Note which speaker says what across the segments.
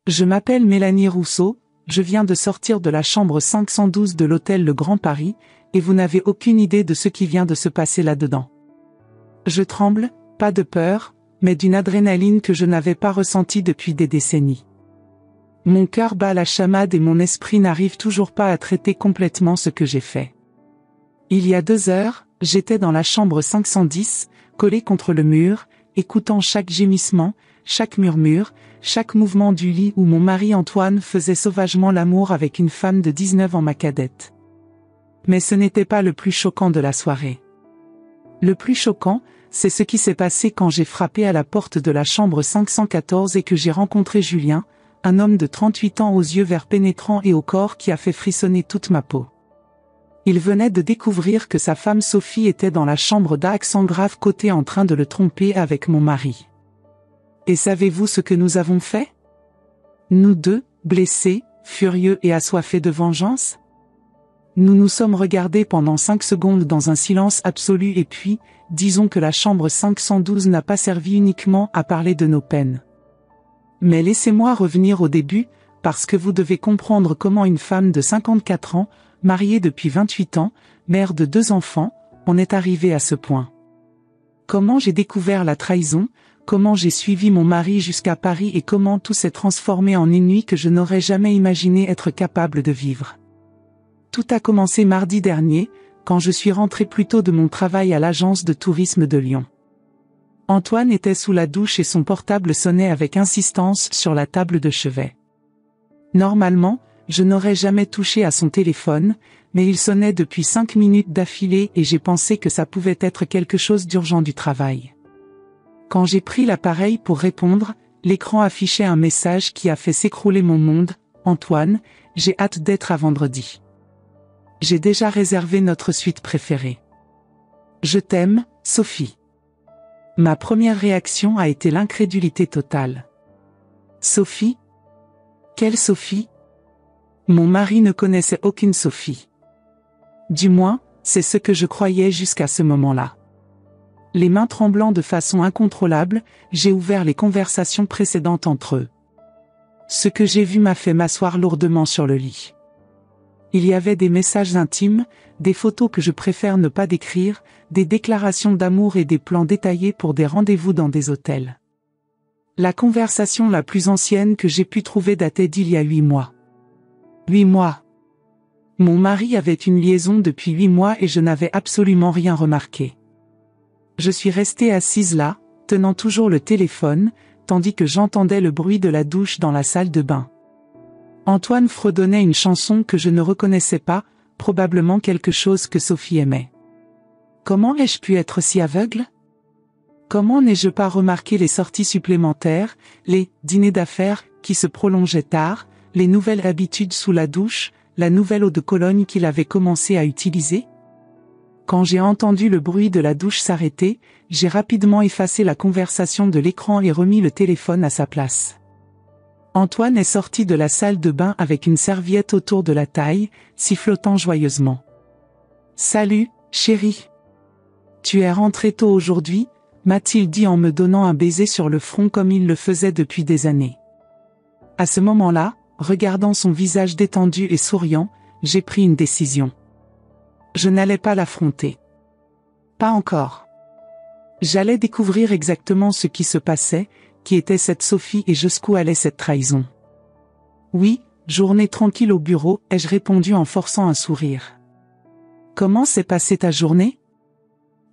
Speaker 1: Je m'appelle Mélanie Rousseau, je viens de sortir de la chambre 512 de l'hôtel Le Grand Paris, et vous n'avez aucune idée de ce qui vient de se passer là-dedans. Je tremble, pas de peur, mais d'une adrénaline que je n'avais pas ressentie depuis des décennies. Mon cœur bat la chamade et mon esprit n'arrive toujours pas à traiter complètement ce que j'ai fait. Il y a 2 heures, j'étais dans la chambre 510, collé contre le mur, écoutant chaque gémissement, chaque murmure, chaque mouvement du lit où mon mari Antoine faisait sauvagement l'amour avec une femme de 19 ans ma cadette. Mais ce n'était pas le plus choquant de la soirée. Le plus choquant, c'est ce qui s'est passé quand j'ai frappé à la porte de la chambre 514 et que j'ai rencontré Julien, un homme de 38 ans aux yeux verts pénétrants et au corps qui a fait frissonner toute ma peau. Il venait de découvrir que sa femme Sophie était dans la chambre d'accent grave côté en train de le tromper avec mon mari. Et savez-vous ce que nous avons fait? Nous deux, blessés, furieux et assoiffés de vengeance? Nous nous sommes regardés pendant 5 secondes dans un silence absolu et puis, disons que la chambre 512 n'a pas servi uniquement à parler de nos peines. Mais laissez-moi revenir au début, parce que vous devez comprendre comment une femme de 54 ans, mariée depuis 28 ans, mère de 2 enfants, en est arrivée à ce point. Comment j'ai découvert la trahison, comment j'ai suivi mon mari jusqu'à Paris et comment tout s'est transformé en une nuit que je n'aurais jamais imaginé être capable de vivre. Tout a commencé mardi dernier, quand je suis rentré plus tôt de mon travail à l'agence de tourisme de Lyon. Antoine était sous la douche et son portable sonnait avec insistance sur la table de chevet. Normalement, je n'aurais jamais touché à son téléphone, mais il sonnait depuis 5 minutes d'affilée et j'ai pensé que ça pouvait être quelque chose d'urgent du travail. Quand j'ai pris l'appareil pour répondre, l'écran affichait un message qui a fait s'écrouler mon monde. Antoine, j'ai hâte d'être à vendredi. J'ai déjà réservé notre suite préférée. Je t'aime, Sophie. Ma première réaction a été l'incrédulité totale. Sophie? Quelle Sophie? Mon mari ne connaissait aucune Sophie. Du moins, c'est ce que je croyais jusqu'à ce moment-là. Les mains tremblant de façon incontrôlable, j'ai ouvert les conversations précédentes entre eux. Ce que j'ai vu m'a fait m'asseoir lourdement sur le lit. Il y avait des messages intimes, des photos que je préfère ne pas décrire, des déclarations d'amour et des plans détaillés pour des rendez-vous dans des hôtels. La conversation la plus ancienne que j'ai pu trouver datait d'il y a 8 mois. 8 mois. Mon mari avait une liaison depuis 8 mois et je n'avais absolument rien remarqué. Je suis restée assise là, tenant toujours le téléphone, tandis que j'entendais le bruit de la douche dans la salle de bain. Antoine fredonnait une chanson que je ne reconnaissais pas, probablement quelque chose que Sophie aimait. Comment ai-je pu être si aveugle? Comment n'ai-je pas remarqué les sorties supplémentaires, les dîners d'affaires qui se prolongeaient tard, les nouvelles habitudes sous la douche, la nouvelle eau de Cologne qu'il avait commencé à utiliser? Quand j'ai entendu le bruit de la douche s'arrêter, j'ai rapidement effacé la conversation de l'écran et remis le téléphone à sa place. Antoine est sorti de la salle de bain avec une serviette autour de la taille, sifflotant joyeusement. « Salut, chérie. Tu es rentré tôt aujourd'hui ?» m'a-t-il dit en me donnant un baiser sur le front comme il le faisait depuis des années. À ce moment-là, regardant son visage détendu et souriant, j'ai pris une décision. Je n'allais pas l'affronter. Pas encore. J'allais découvrir exactement ce qui se passait, qui était cette Sophie et jusqu'où allait cette trahison. Oui, journée tranquille au bureau, ai-je répondu en forçant un sourire. Comment s'est passée ta journée?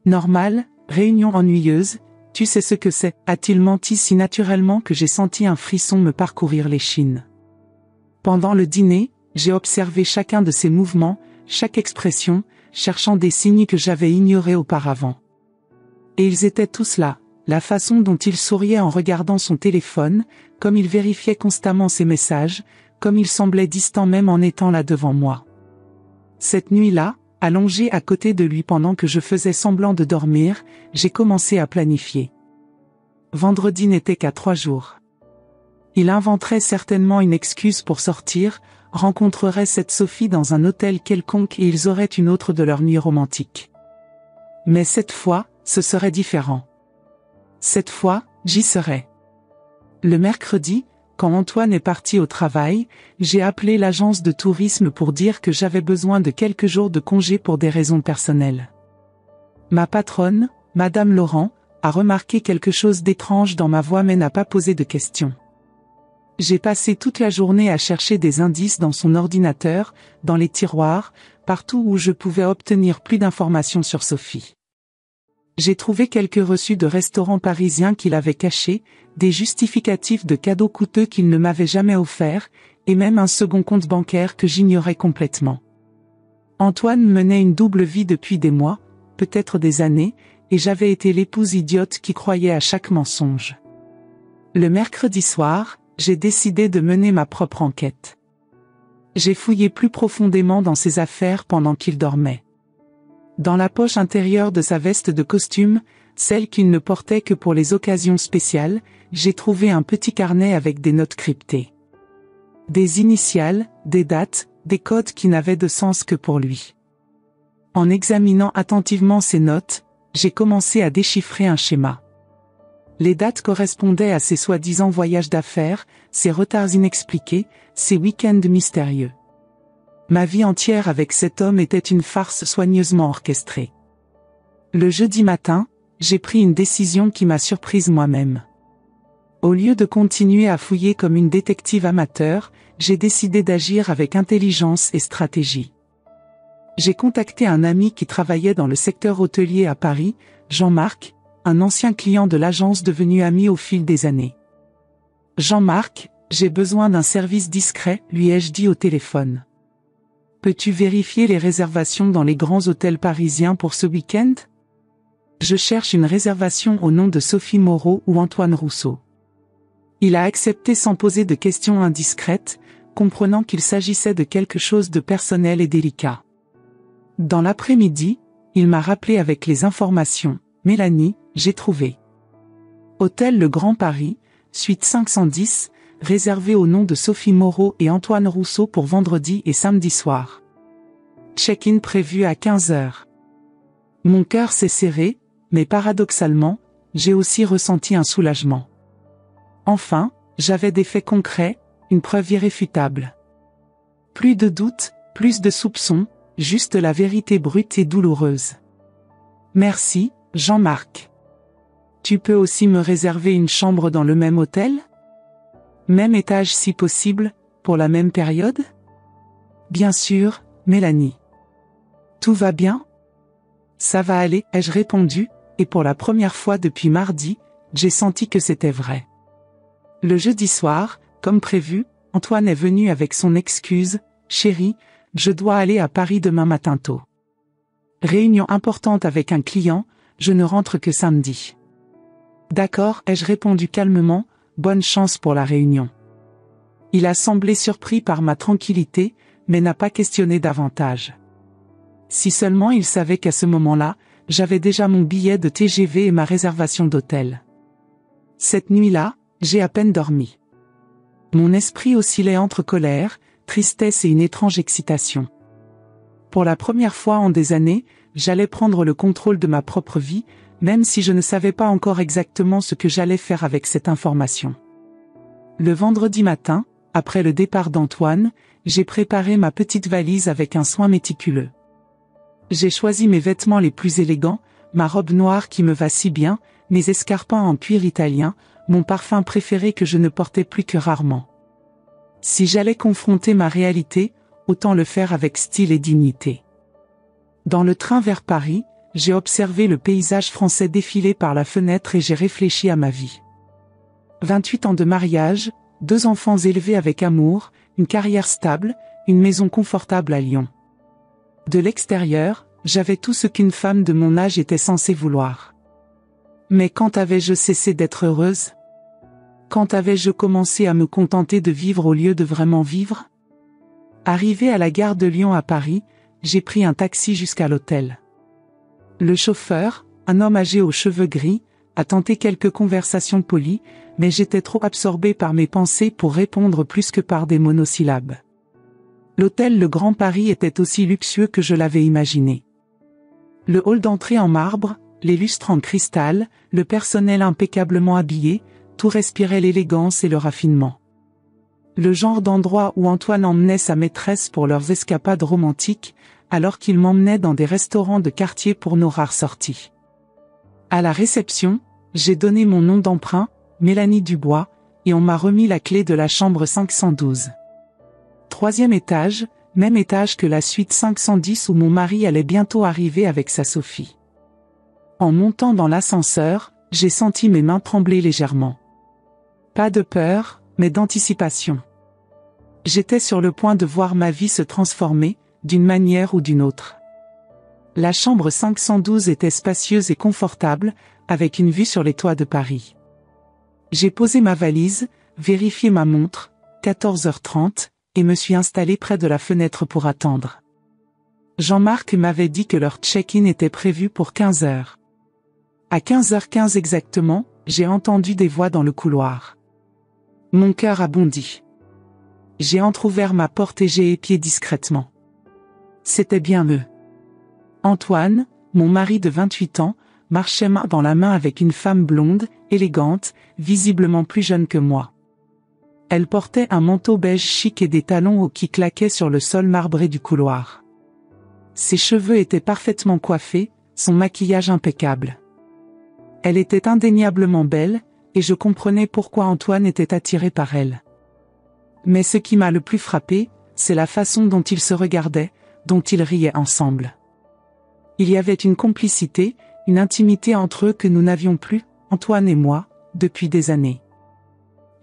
Speaker 1: Normal, réunion ennuyeuse, tu sais ce que c'est, a-t-il menti si naturellement que j'ai senti un frisson me parcourir l'échine. Pendant le dîner, j'ai observé chacun de ses mouvements, chaque expression, cherchant des signes que j'avais ignorés auparavant. Et ils étaient tous là, la façon dont il souriait en regardant son téléphone, comme il vérifiait constamment ses messages, comme il semblait distant même en étant là devant moi. Cette nuit-là, allongé à côté de lui pendant que je faisais semblant de dormir, j'ai commencé à planifier. Vendredi n'était qu'à 3 jours. Il inventerait certainement une excuse pour sortir, rencontrerait cette Sophie dans un hôtel quelconque et ils auraient une autre de leur nuit romantique. Mais cette fois, ce serait différent. Cette fois, j'y serais. Le mercredi, Quand Antoine est parti au travail, j'ai appelé l'agence de tourisme pour dire que j'avais besoin de quelques jours de congé pour des raisons personnelles. Ma patronne, Madame Laurent, a remarqué quelque chose d'étrange dans ma voix mais n'a pas posé de questions. J'ai passé toute la journée à chercher des indices dans son ordinateur, dans les tiroirs, partout où je pouvais obtenir plus d'informations sur Sophie. J'ai trouvé quelques reçus de restaurants parisiens qu'il avait cachés, des justificatifs de cadeaux coûteux qu'il ne m'avait jamais offerts, et même un second compte bancaire que j'ignorais complètement. Antoine menait une double vie depuis des mois, peut-être des années, et j'avais été l'épouse idiote qui croyait à chaque mensonge. Le mercredi soir, j'ai décidé de mener ma propre enquête. J'ai fouillé plus profondément dans ses affaires pendant qu'il dormait. Dans la poche intérieure de sa veste de costume, celle qu'il ne portait que pour les occasions spéciales, j'ai trouvé un petit carnet avec des notes cryptées. Des initiales, des dates, des codes qui n'avaient de sens que pour lui. En examinant attentivement ces notes, j'ai commencé à déchiffrer un schéma. Les dates correspondaient à ses soi-disant voyages d'affaires, ses retards inexpliqués, ses week-ends mystérieux. Ma vie entière avec cet homme était une farce soigneusement orchestrée. Le jeudi matin, j'ai pris une décision qui m'a surprise moi-même. Au lieu de continuer à fouiller comme une détective amateur, j'ai décidé d'agir avec intelligence et stratégie. J'ai contacté un ami qui travaillait dans le secteur hôtelier à Paris, Jean-Marc, un ancien client de l'agence devenu ami au fil des années. « Jean-Marc, j'ai besoin d'un service discret », lui ai-je dit au téléphone. « Peux-tu vérifier les réservations dans les grands hôtels parisiens pour ce week-end ? Je cherche une réservation au nom de Sophie Moreau ou Antoine Rousseau. » Il a accepté sans poser de questions indiscrètes, comprenant qu'il s'agissait de quelque chose de personnel et délicat. Dans l'après-midi, il m'a rappelé avec les informations. « Mélanie, j'ai trouvé. Hôtel Le Grand Paris, suite 510, réservé au nom de Sophie Moreau et Antoine Rousseau pour vendredi et samedi soir. Check-in prévu à 15h. » Mon cœur s'est serré, mais paradoxalement, j'ai aussi ressenti un soulagement. Enfin, j'avais des faits concrets, une preuve irréfutable. Plus de doutes, plus de soupçons, juste la vérité brute et douloureuse. Merci, Jean-Marc. Tu peux aussi me réserver une chambre dans le même hôtel ? Même étage si possible, pour la même période ? Bien sûr, Mélanie. Tout va bien ? Ça va aller, ai-je répondu, et pour la première fois depuis mardi, j'ai senti que c'était vrai. Le jeudi soir, comme prévu, Antoine est venu avec son excuse, « Chérie, je dois aller à Paris demain matin tôt. Réunion importante avec un client, je ne rentre que samedi. » D'accord, ai-je répondu calmement, bonne chance pour la réunion. Il a semblé surpris par ma tranquillité, mais n'a pas questionné davantage. Si seulement il savait qu'à ce moment-là, j'avais déjà mon billet de TGV et ma réservation d'hôtel. Cette nuit-là, j'ai à peine dormi. Mon esprit oscillait entre colère, tristesse et une étrange excitation. Pour la première fois en des années, j'allais prendre le contrôle de ma propre vie, même si je ne savais pas encore exactement ce que j'allais faire avec cette information. Le vendredi matin, après le départ d'Antoine, j'ai préparé ma petite valise avec un soin méticuleux. J'ai choisi mes vêtements les plus élégants, ma robe noire qui me va si bien, mes escarpins en cuir italien, mon parfum préféré que je ne portais plus que rarement. Si j'allais confronter ma réalité, autant le faire avec style et dignité. Dans le train vers Paris, j'ai observé le paysage français défiler par la fenêtre et j'ai réfléchi à ma vie. 28 ans de mariage, 2 enfants élevés avec amour, une carrière stable, une maison confortable à Lyon. De l'extérieur, j'avais tout ce qu'une femme de mon âge était censée vouloir. Mais quand avais-je cessé d'être heureuse ? Quand avais-je commencé à me contenter de vivre au lieu de vraiment vivre ? Arrivé à la gare de Lyon à Paris, j'ai pris un taxi jusqu'à l'hôtel. Le chauffeur, un homme âgé aux cheveux gris, a tenté quelques conversations polies, mais j'étais trop absorbé par mes pensées pour répondre plus que par des monosyllabes. L'hôtel Le Grand Paris était aussi luxueux que je l'avais imaginé. Le hall d'entrée en marbre, les lustres en cristal, le personnel impeccablement habillé, tout respirait l'élégance et le raffinement. Le genre d'endroit où Antoine emmenait sa maîtresse pour leurs escapades romantiques, alors qu'il m'emmenait dans des restaurants de quartier pour nos rares sorties. À la réception, j'ai donné mon nom d'emprunt, Mélanie Dubois, et on m'a remis la clé de la chambre 512. 3e étage, même étage que la suite 510 où mon mari allait bientôt arriver avec sa Sophie. En montant dans l'ascenseur, j'ai senti mes mains trembler légèrement. Pas de peur, mais d'anticipation. J'étais sur le point de voir ma vie se transformer, d'une manière ou d'une autre. La chambre 512 était spacieuse et confortable, avec une vue sur les toits de Paris. J'ai posé ma valise, vérifié ma montre, 14h30, et me suis installé près de la fenêtre pour attendre. Jean-Marc m'avait dit que leur check-in était prévu pour 15h. À 15h15 exactement, j'ai entendu des voix dans le couloir. Mon cœur a bondi. J'ai entrouvert ma porte et j'ai épié discrètement. C'était bien eux. Antoine, mon mari de 28 ans, marchait main dans la main avec une femme blonde, élégante, visiblement plus jeune que moi. Elle portait un manteau beige chic et des talons hauts qui claquaient sur le sol marbré du couloir. Ses cheveux étaient parfaitement coiffés, son maquillage impeccable. Elle était indéniablement belle, et je comprenais pourquoi Antoine était attiré par elle. Mais ce qui m'a le plus frappé, c'est la façon dont ils se regardaient, dont ils riaient ensemble. Il y avait une complicité, une intimité entre eux que nous n'avions plus, Antoine et moi, depuis des années.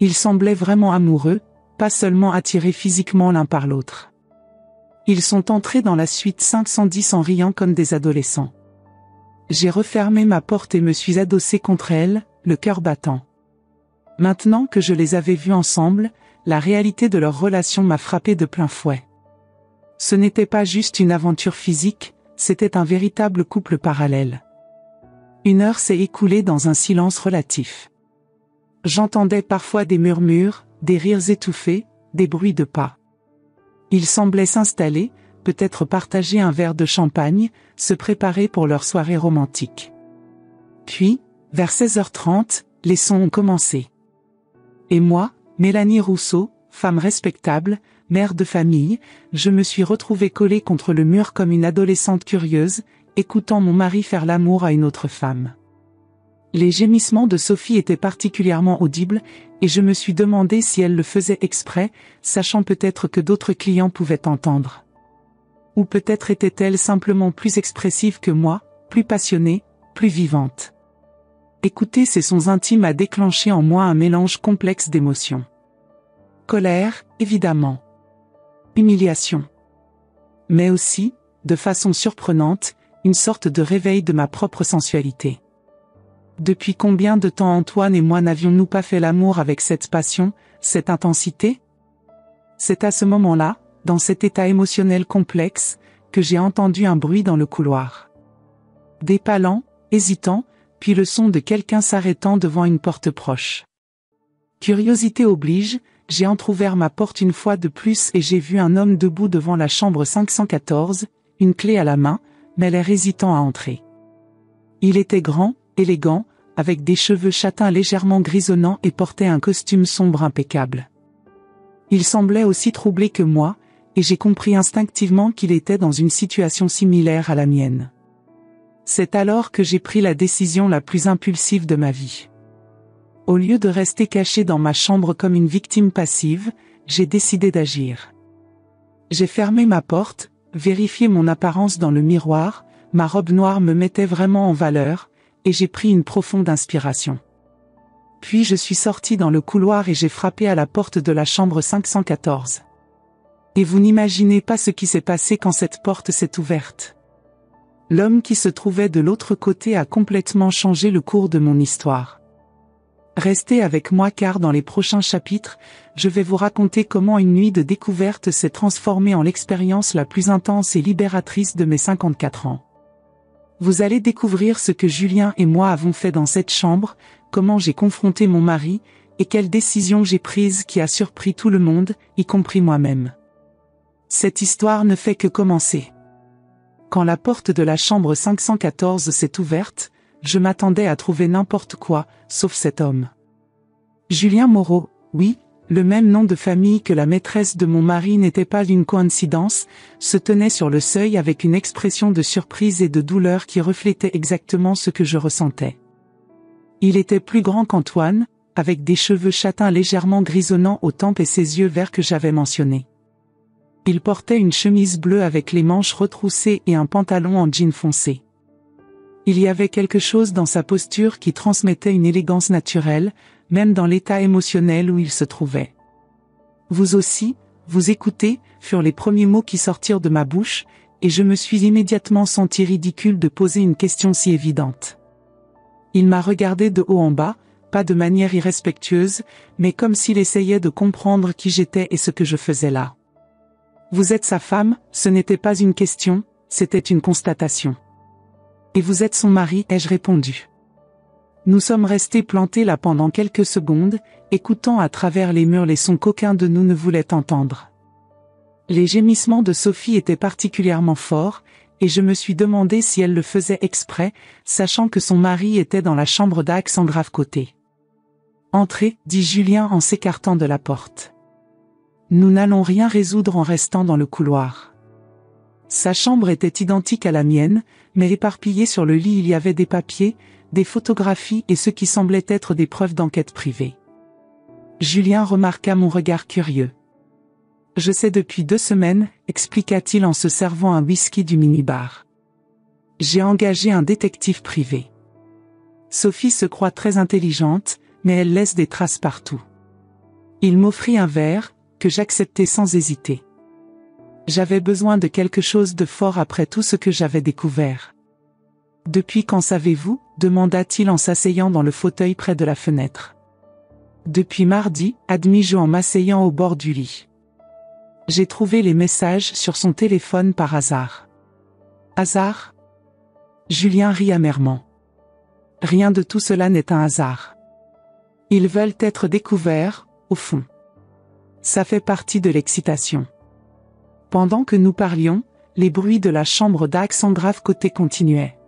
Speaker 1: Ils semblaient vraiment amoureux, pas seulement attirés physiquement l'un par l'autre. Ils sont entrés dans la suite 510 en riant comme des adolescents. J'ai refermé ma porte et me suis adossé contre elle, le cœur battant. Maintenant que je les avais vus ensemble, la réalité de leur relation m'a frappé de plein fouet. Ce n'était pas juste une aventure physique, c'était un véritable couple parallèle. 1 heure s'est écoulée dans un silence relatif. J'entendais parfois des murmures, des rires étouffés, des bruits de pas. Ils semblaient s'installer, peut-être partager un verre de champagne, se préparer pour leur soirée romantique. Puis, vers 16h30, les sons ont commencé. Et moi, Mélanie Rousseau, femme respectable, mère de famille, je me suis retrouvée collée contre le mur comme une adolescente curieuse, écoutant mon mari faire l'amour à une autre femme. Les gémissements de Sophie étaient particulièrement audibles, et je me suis demandé si elle le faisait exprès, sachant peut-être que d'autres clients pouvaient entendre. Ou peut-être était-elle simplement plus expressive que moi, plus passionnée, plus vivante. Écouter ces sons intimes a déclenché en moi un mélange complexe d'émotions. Colère, évidemment. Humiliation. Mais aussi, de façon surprenante, une sorte de réveil de ma propre sensualité. Depuis combien de temps Antoine et moi n'avions-nous pas fait l'amour avec cette passion, cette intensité? C'est à ce moment-là, dans cet état émotionnel complexe, que j'ai entendu un bruit dans le couloir. Des pas lents, hésitants, puis le son de quelqu'un s'arrêtant devant une porte proche. Curiosité oblige, j'ai entrouvert ma porte une fois de plus et j'ai vu un homme debout devant la chambre 514, une clé à la main, mais l'air hésitant à entrer. Il était grand, élégant, avec des cheveux châtains légèrement grisonnants et portait un costume sombre impeccable. Il semblait aussi troublé que moi, et j'ai compris instinctivement qu'il était dans une situation similaire à la mienne. C'est alors que j'ai pris la décision la plus impulsive de ma vie. Au lieu de rester caché dans ma chambre comme une victime passive, j'ai décidé d'agir. J'ai fermé ma porte, vérifié mon apparence dans le miroir, ma robe noire me mettait vraiment en valeur, et j'ai pris une profonde inspiration. Puis je suis sorti dans le couloir et j'ai frappé à la porte de la chambre 514. Et vous n'imaginez pas ce qui s'est passé quand cette porte s'est ouverte. L'homme qui se trouvait de l'autre côté a complètement changé le cours de mon histoire. Restez avec moi car dans les prochains chapitres, je vais vous raconter comment une nuit de découverte s'est transformée en l'expérience la plus intense et libératrice de mes 54 ans. Vous allez découvrir ce que Julien et moi avons fait dans cette chambre, comment j'ai confronté mon mari, et quelle décision j'ai prise qui a surpris tout le monde, y compris moi-même. Cette histoire ne fait que commencer. Quand la porte de la chambre 514 s'est ouverte, je m'attendais à trouver n'importe quoi, sauf cet homme. Julien Moreau, oui, le même nom de famille que la maîtresse de mon mari n'était pas une coïncidence, se tenait sur le seuil avec une expression de surprise et de douleur qui reflétait exactement ce que je ressentais. Il était plus grand qu'Antoine, avec des cheveux châtains légèrement grisonnants aux tempes et ses yeux verts que j'avais mentionnés. Il portait une chemise bleue avec les manches retroussées et un pantalon en jean foncé. Il y avait quelque chose dans sa posture qui transmettait une élégance naturelle, même dans l'état émotionnel où il se trouvait. « Vous aussi, vous écoutez » furent les premiers mots qui sortirent de ma bouche, et je me suis immédiatement senti ridicule de poser une question si évidente. Il m'a regardé de haut en bas, pas de manière irrespectueuse, mais comme s'il essayait de comprendre qui j'étais et ce que je faisais là. « Vous êtes sa femme » ce n'était pas une question, c'était une constatation. « Et vous êtes son mari » ai-je répondu. Nous sommes restés plantés là pendant quelques secondes, écoutant à travers les murs les sons qu'aucun de nous ne voulait entendre. Les gémissements de Sophie étaient particulièrement forts, et je me suis demandé si elle le faisait exprès, sachant que son mari était dans la chambre d'Alexandra côté. « Entrez » dit Julien en s'écartant de la porte. Nous n'allons rien résoudre en restant dans le couloir. Sa chambre était identique à la mienne, mais éparpillée sur le lit il y avait des papiers, des photographies et ce qui semblait être des preuves d'enquête privée. Julien remarqua mon regard curieux. « Je sais depuis 2 semaines, expliqua-t-il en se servant un whisky du minibar. J'ai engagé un détective privé. Sophie se croit très intelligente, mais elle laisse des traces partout. Il m'offrit un verre, que j'acceptai sans hésiter. J'avais besoin de quelque chose de fort après tout ce que j'avais découvert. « Depuis quand savez-vous » demanda-t-il en s'asseyant dans le fauteuil près de la fenêtre. « Depuis mardi » admis-je en m'asseyant au bord du lit. J'ai trouvé les messages sur son téléphone par hasard. Hasard ? Julien rit amèrement. Rien de tout cela n'est un hasard. Ils veulent être découverts, au fond. Ça fait partie de l'excitation. Pendant que nous parlions, les bruits de la chambre d'Alexandra côté continuaient.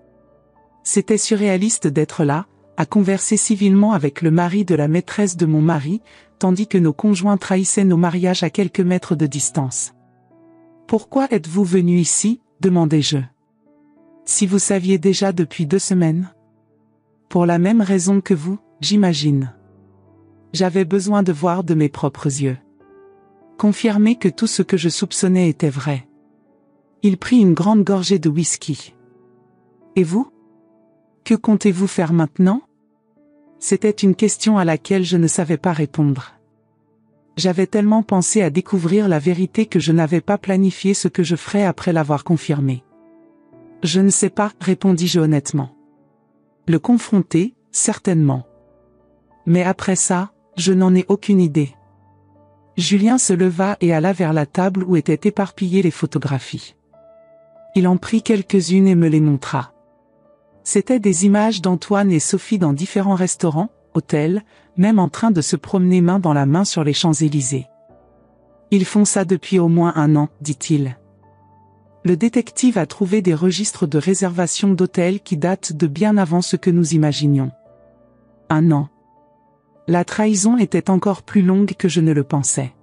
Speaker 1: C'était surréaliste d'être là, à converser civilement avec le mari de la maîtresse de mon mari, tandis que nos conjoints trahissaient nos mariages à quelques mètres de distance. « Pourquoi êtes-vous venu ici » demandai-je. « Si vous saviez déjà depuis 2 semaines. » « Pour la même raison que vous, j'imagine. J'avais besoin de voir de mes propres yeux. Confirmer que tout ce que je soupçonnais était vrai. » Il prit une grande gorgée de whisky. « Et vous ? Que comptez-vous faire maintenant ?» C'était une question à laquelle je ne savais pas répondre. J'avais tellement pensé à découvrir la vérité que je n'avais pas planifié ce que je ferais après l'avoir confirmé. « Je ne sais pas » répondis-je honnêtement. « Le confronter, certainement. Mais après ça, je n'en ai aucune idée. » Julien se leva et alla vers la table où étaient éparpillées les photographies. Il en prit quelques-unes et me les montra. C'étaient des images d'Antoine et Sophie dans différents restaurants, hôtels, même en train de se promener main dans la main sur les Champs-Élysées. « Ils font ça depuis au moins 1 an, dit-il. Le détective a trouvé des registres de réservation d'hôtels qui datent de bien avant ce que nous imaginions. 1 an. La trahison était encore plus longue que je ne le pensais.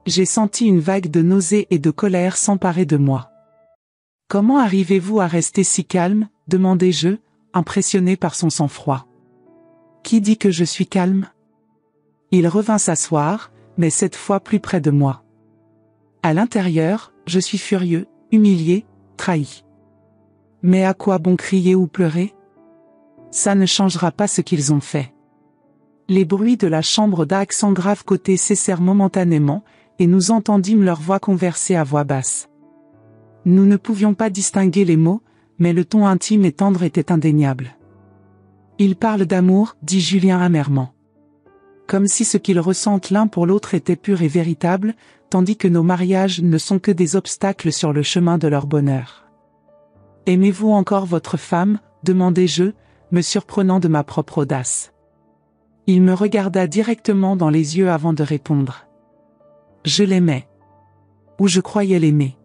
Speaker 1: J'ai senti une vague de nausée et de colère s'emparer de moi. « Comment arrivez-vous à rester si calme ?» demandai-je, impressionné par son sang-froid. « Qui dit que je suis calme ?» Il revint s'asseoir, mais cette fois plus près de moi. À l'intérieur, je suis furieux, humilié, trahi. Mais à quoi bon crier ou pleurer ? Ça ne changera pas ce qu'ils ont fait. Les bruits de la chambre d'Alexandra côté cessèrent momentanément, et nous entendîmes leurs voix converser à voix basse. Nous ne pouvions pas distinguer les mots, mais le ton intime et tendre était indéniable. « Ils parlent d'amour » dit Julien amèrement. Comme si ce qu'ils ressentent l'un pour l'autre était pur et véritable, tandis que nos mariages ne sont que des obstacles sur le chemin de leur bonheur. « Aimez-vous encore votre femme ?» demandai-je, me surprenant de ma propre audace. Il me regarda directement dans les yeux avant de répondre. Je l'aimais. Ou je croyais l'aimer.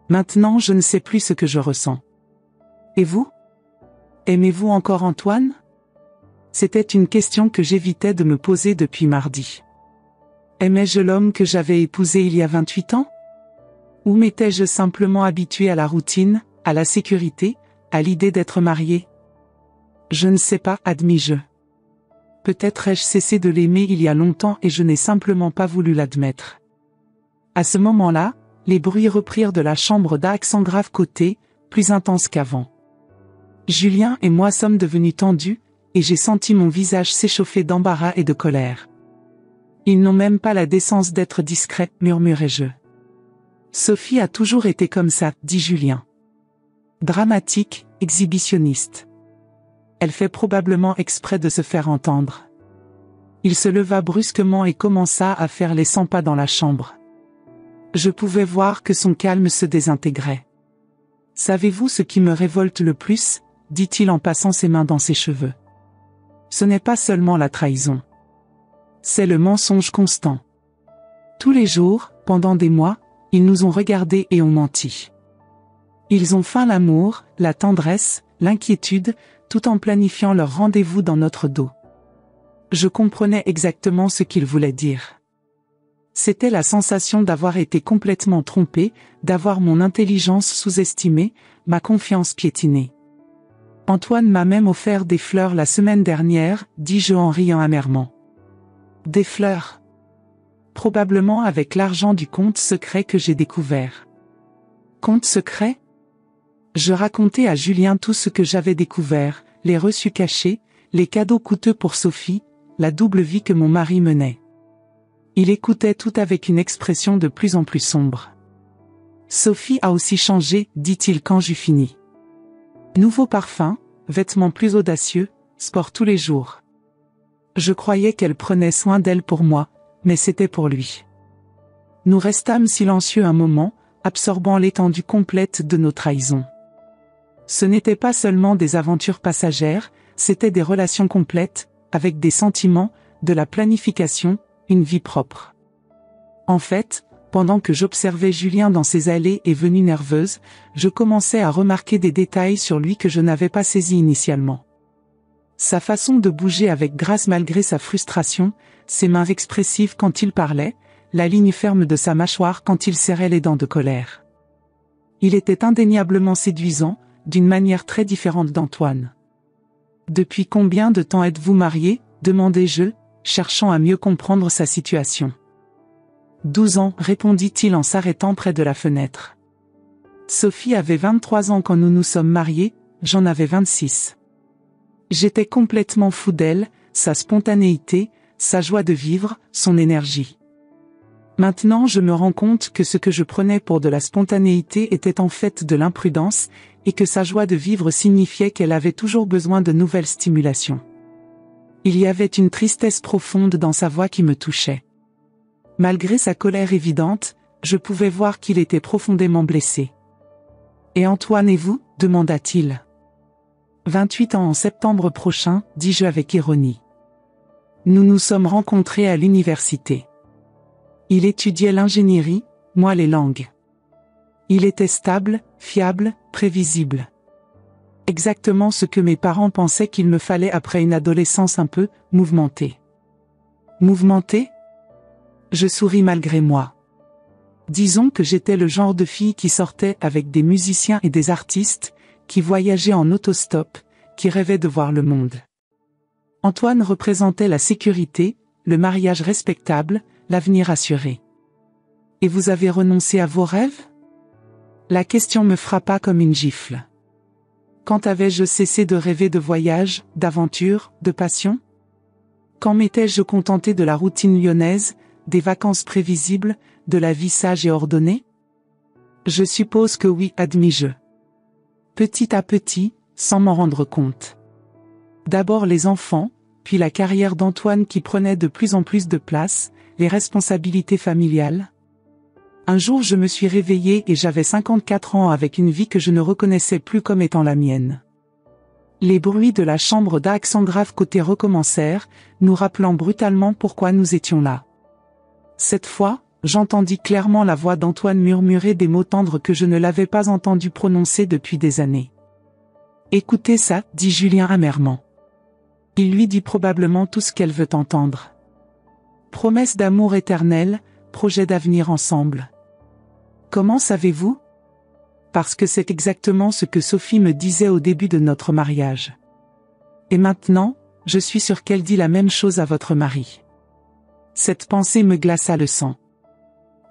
Speaker 1: Maintenant je ne sais plus ce que je ressens. Et vous ? Aimez-vous encore Antoine ? C'était une question que j'évitais de me poser depuis mardi. Aimais-je l'homme que j'avais épousé il y a 28 ans? Ou m'étais-je simplement habitué à la routine, à la sécurité, à l'idée d'être marié? Je ne sais pas, admis-je. Peut-être ai-je cessé de l'aimer il y a longtemps et je n'ai simplement pas voulu l'admettre. À ce moment-là, les bruits reprirent de la chambre d'accent grave côté, plus intense qu'avant. Julien et moi sommes devenus tendus, et j'ai senti mon visage s'échauffer d'embarras et de colère. Ils n'ont même pas la décence d'être discrets, murmurai-je. Sophie a toujours été comme ça, dit Julien. Dramatique, exhibitionniste. Elle fait probablement exprès de se faire entendre. Il se leva brusquement et commença à faire les 100 pas dans la chambre. Je pouvais voir que son calme se désintégrait. Savez-vous ce qui me révolte le plus, dit-il en passant ses mains dans ses cheveux. Ce n'est pas seulement la trahison. C'est le mensonge constant. Tous les jours, pendant des mois, ils nous ont regardés et ont menti. Ils ont feint l'amour, la tendresse, l'inquiétude, tout en planifiant leur rendez-vous dans notre dos. Je comprenais exactement ce qu'ils voulaient dire. C'était la sensation d'avoir été complètement trompé, d'avoir mon intelligence sous-estimée, ma confiance piétinée. Antoine m'a même offert des fleurs la semaine dernière, dis-je en riant amèrement. Des fleurs. Probablement avec l'argent du compte secret que j'ai découvert. Compte secret? Je racontais à Julien tout ce que j'avais découvert, les reçus cachés, les cadeaux coûteux pour Sophie, la double vie que mon mari menait. Il écoutait tout avec une expression de plus en plus sombre. Sophie a aussi changé, dit-il quand j'eus fini. Nouveau parfum, vêtements plus audacieux, sport tous les jours. Je croyais qu'elle prenait soin d'elle pour moi, mais c'était pour lui. Nous restâmes silencieux un moment, absorbant l'étendue complète de nos trahisons. Ce n'étaient pas seulement des aventures passagères, c'étaient des relations complètes, avec des sentiments, de la planification, une vie propre. En fait, pendant que j'observais Julien dans ses allées et venues nerveuses, je commençais à remarquer des détails sur lui que je n'avais pas saisis initialement. Sa façon de bouger avec grâce malgré sa frustration, ses mains expressives quand il parlait, la ligne ferme de sa mâchoire quand il serrait les dents de colère. Il était indéniablement séduisant, d'une manière très différente d'Antoine. « Depuis combien de temps êtes-vous mariés ?» demandai-je, cherchant à mieux comprendre sa situation. 12 ans, répondit-il en s'arrêtant près de la fenêtre. Sophie avait 23 ans quand nous nous sommes mariés, j'en avais 26. J'étais complètement fou d'elle, sa spontanéité, sa joie de vivre, son énergie. Maintenant je me rends compte que ce que je prenais pour de la spontanéité était en fait de l'imprudence, et que sa joie de vivre signifiait qu'elle avait toujours besoin de nouvelles stimulations. Il y avait une tristesse profonde dans sa voix qui me touchait. Malgré sa colère évidente, je pouvais voir qu'il était profondément blessé. « Et Antoine et vous ?» demanda-t-il. 28 ans en septembre prochain, dis-je avec ironie. Nous nous sommes rencontrés à l'université. Il étudiait l'ingénierie, moi les langues. Il était stable, fiable, prévisible. Exactement ce que mes parents pensaient qu'il me fallait après une adolescence un peu mouvementée. Mouvementée? Je souris malgré moi. Disons que j'étais le genre de fille qui sortait avec des musiciens et des artistes, qui voyageait en autostop, qui rêvait de voir le monde. Antoine représentait la sécurité, le mariage respectable, l'avenir assuré. Et vous avez renoncé à vos rêves? La question me frappa comme une gifle. Quand avais-je cessé de rêver de voyage, d'aventure, de passion? Quand m'étais-je contenté de la routine lyonnaise, des vacances prévisibles, de la vie sage et ordonnée? Je suppose que oui, admis-je. Petit à petit, sans m'en rendre compte. D'abord les enfants, puis la carrière d'Antoine qui prenait de plus en plus de place, les responsabilités familiales. Un jour je me suis réveillé et j'avais 54 ans avec une vie que je ne reconnaissais plus comme étant la mienne. Les bruits de la chambre d'accent grave côté recommencèrent, nous rappelant brutalement pourquoi nous étions là. Cette fois, j'entendis clairement la voix d'Antoine murmurer des mots tendres que je ne l'avais pas entendu prononcer depuis des années. « Écoutez ça, dit Julien amèrement. Il lui dit probablement tout ce qu'elle veut entendre. Promesse d'amour éternel, projet d'avenir ensemble. Comment savez-vous? Parce que c'est exactement ce que Sophie me disait au début de notre mariage. Et maintenant, je suis sûre qu'elle dit la même chose à votre mari. Cette pensée me glaça le sang.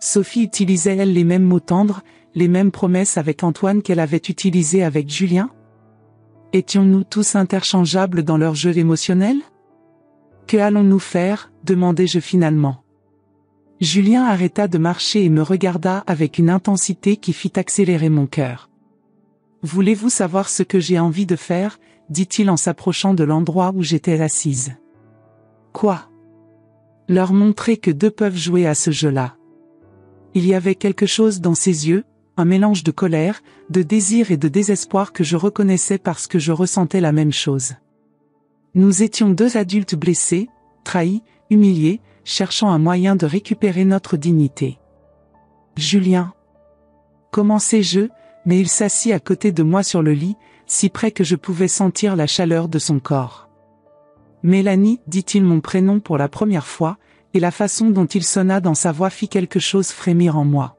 Speaker 1: Sophie utilisait-elle les mêmes mots tendres, les mêmes promesses avec Antoine qu'elle avait utilisées avec Julien? Étions-nous tous interchangeables dans leur jeu émotionnel? Que allons-nous faire? Demandai-je finalement. Julien arrêta de marcher et me regarda avec une intensité qui fit accélérer mon cœur. Voulez-vous savoir ce que j'ai envie de faire? Dit-il en s'approchant de l'endroit où j'étais assise. Quoi? Leur montrer que deux peuvent jouer à ce jeu-là. Il y avait quelque chose dans ses yeux, un mélange de colère, de désir et de désespoir que je reconnaissais parce que je ressentais la même chose. Nous étions deux adultes blessés, trahis, humiliés, cherchant un moyen de récupérer notre dignité. Julien. Commençai-je, mais il s'assit à côté de moi sur le lit, si près que je pouvais sentir la chaleur de son corps. Mélanie, dit-il mon prénom pour la première fois, et la façon dont il sonna dans sa voix fit quelque chose frémir en moi.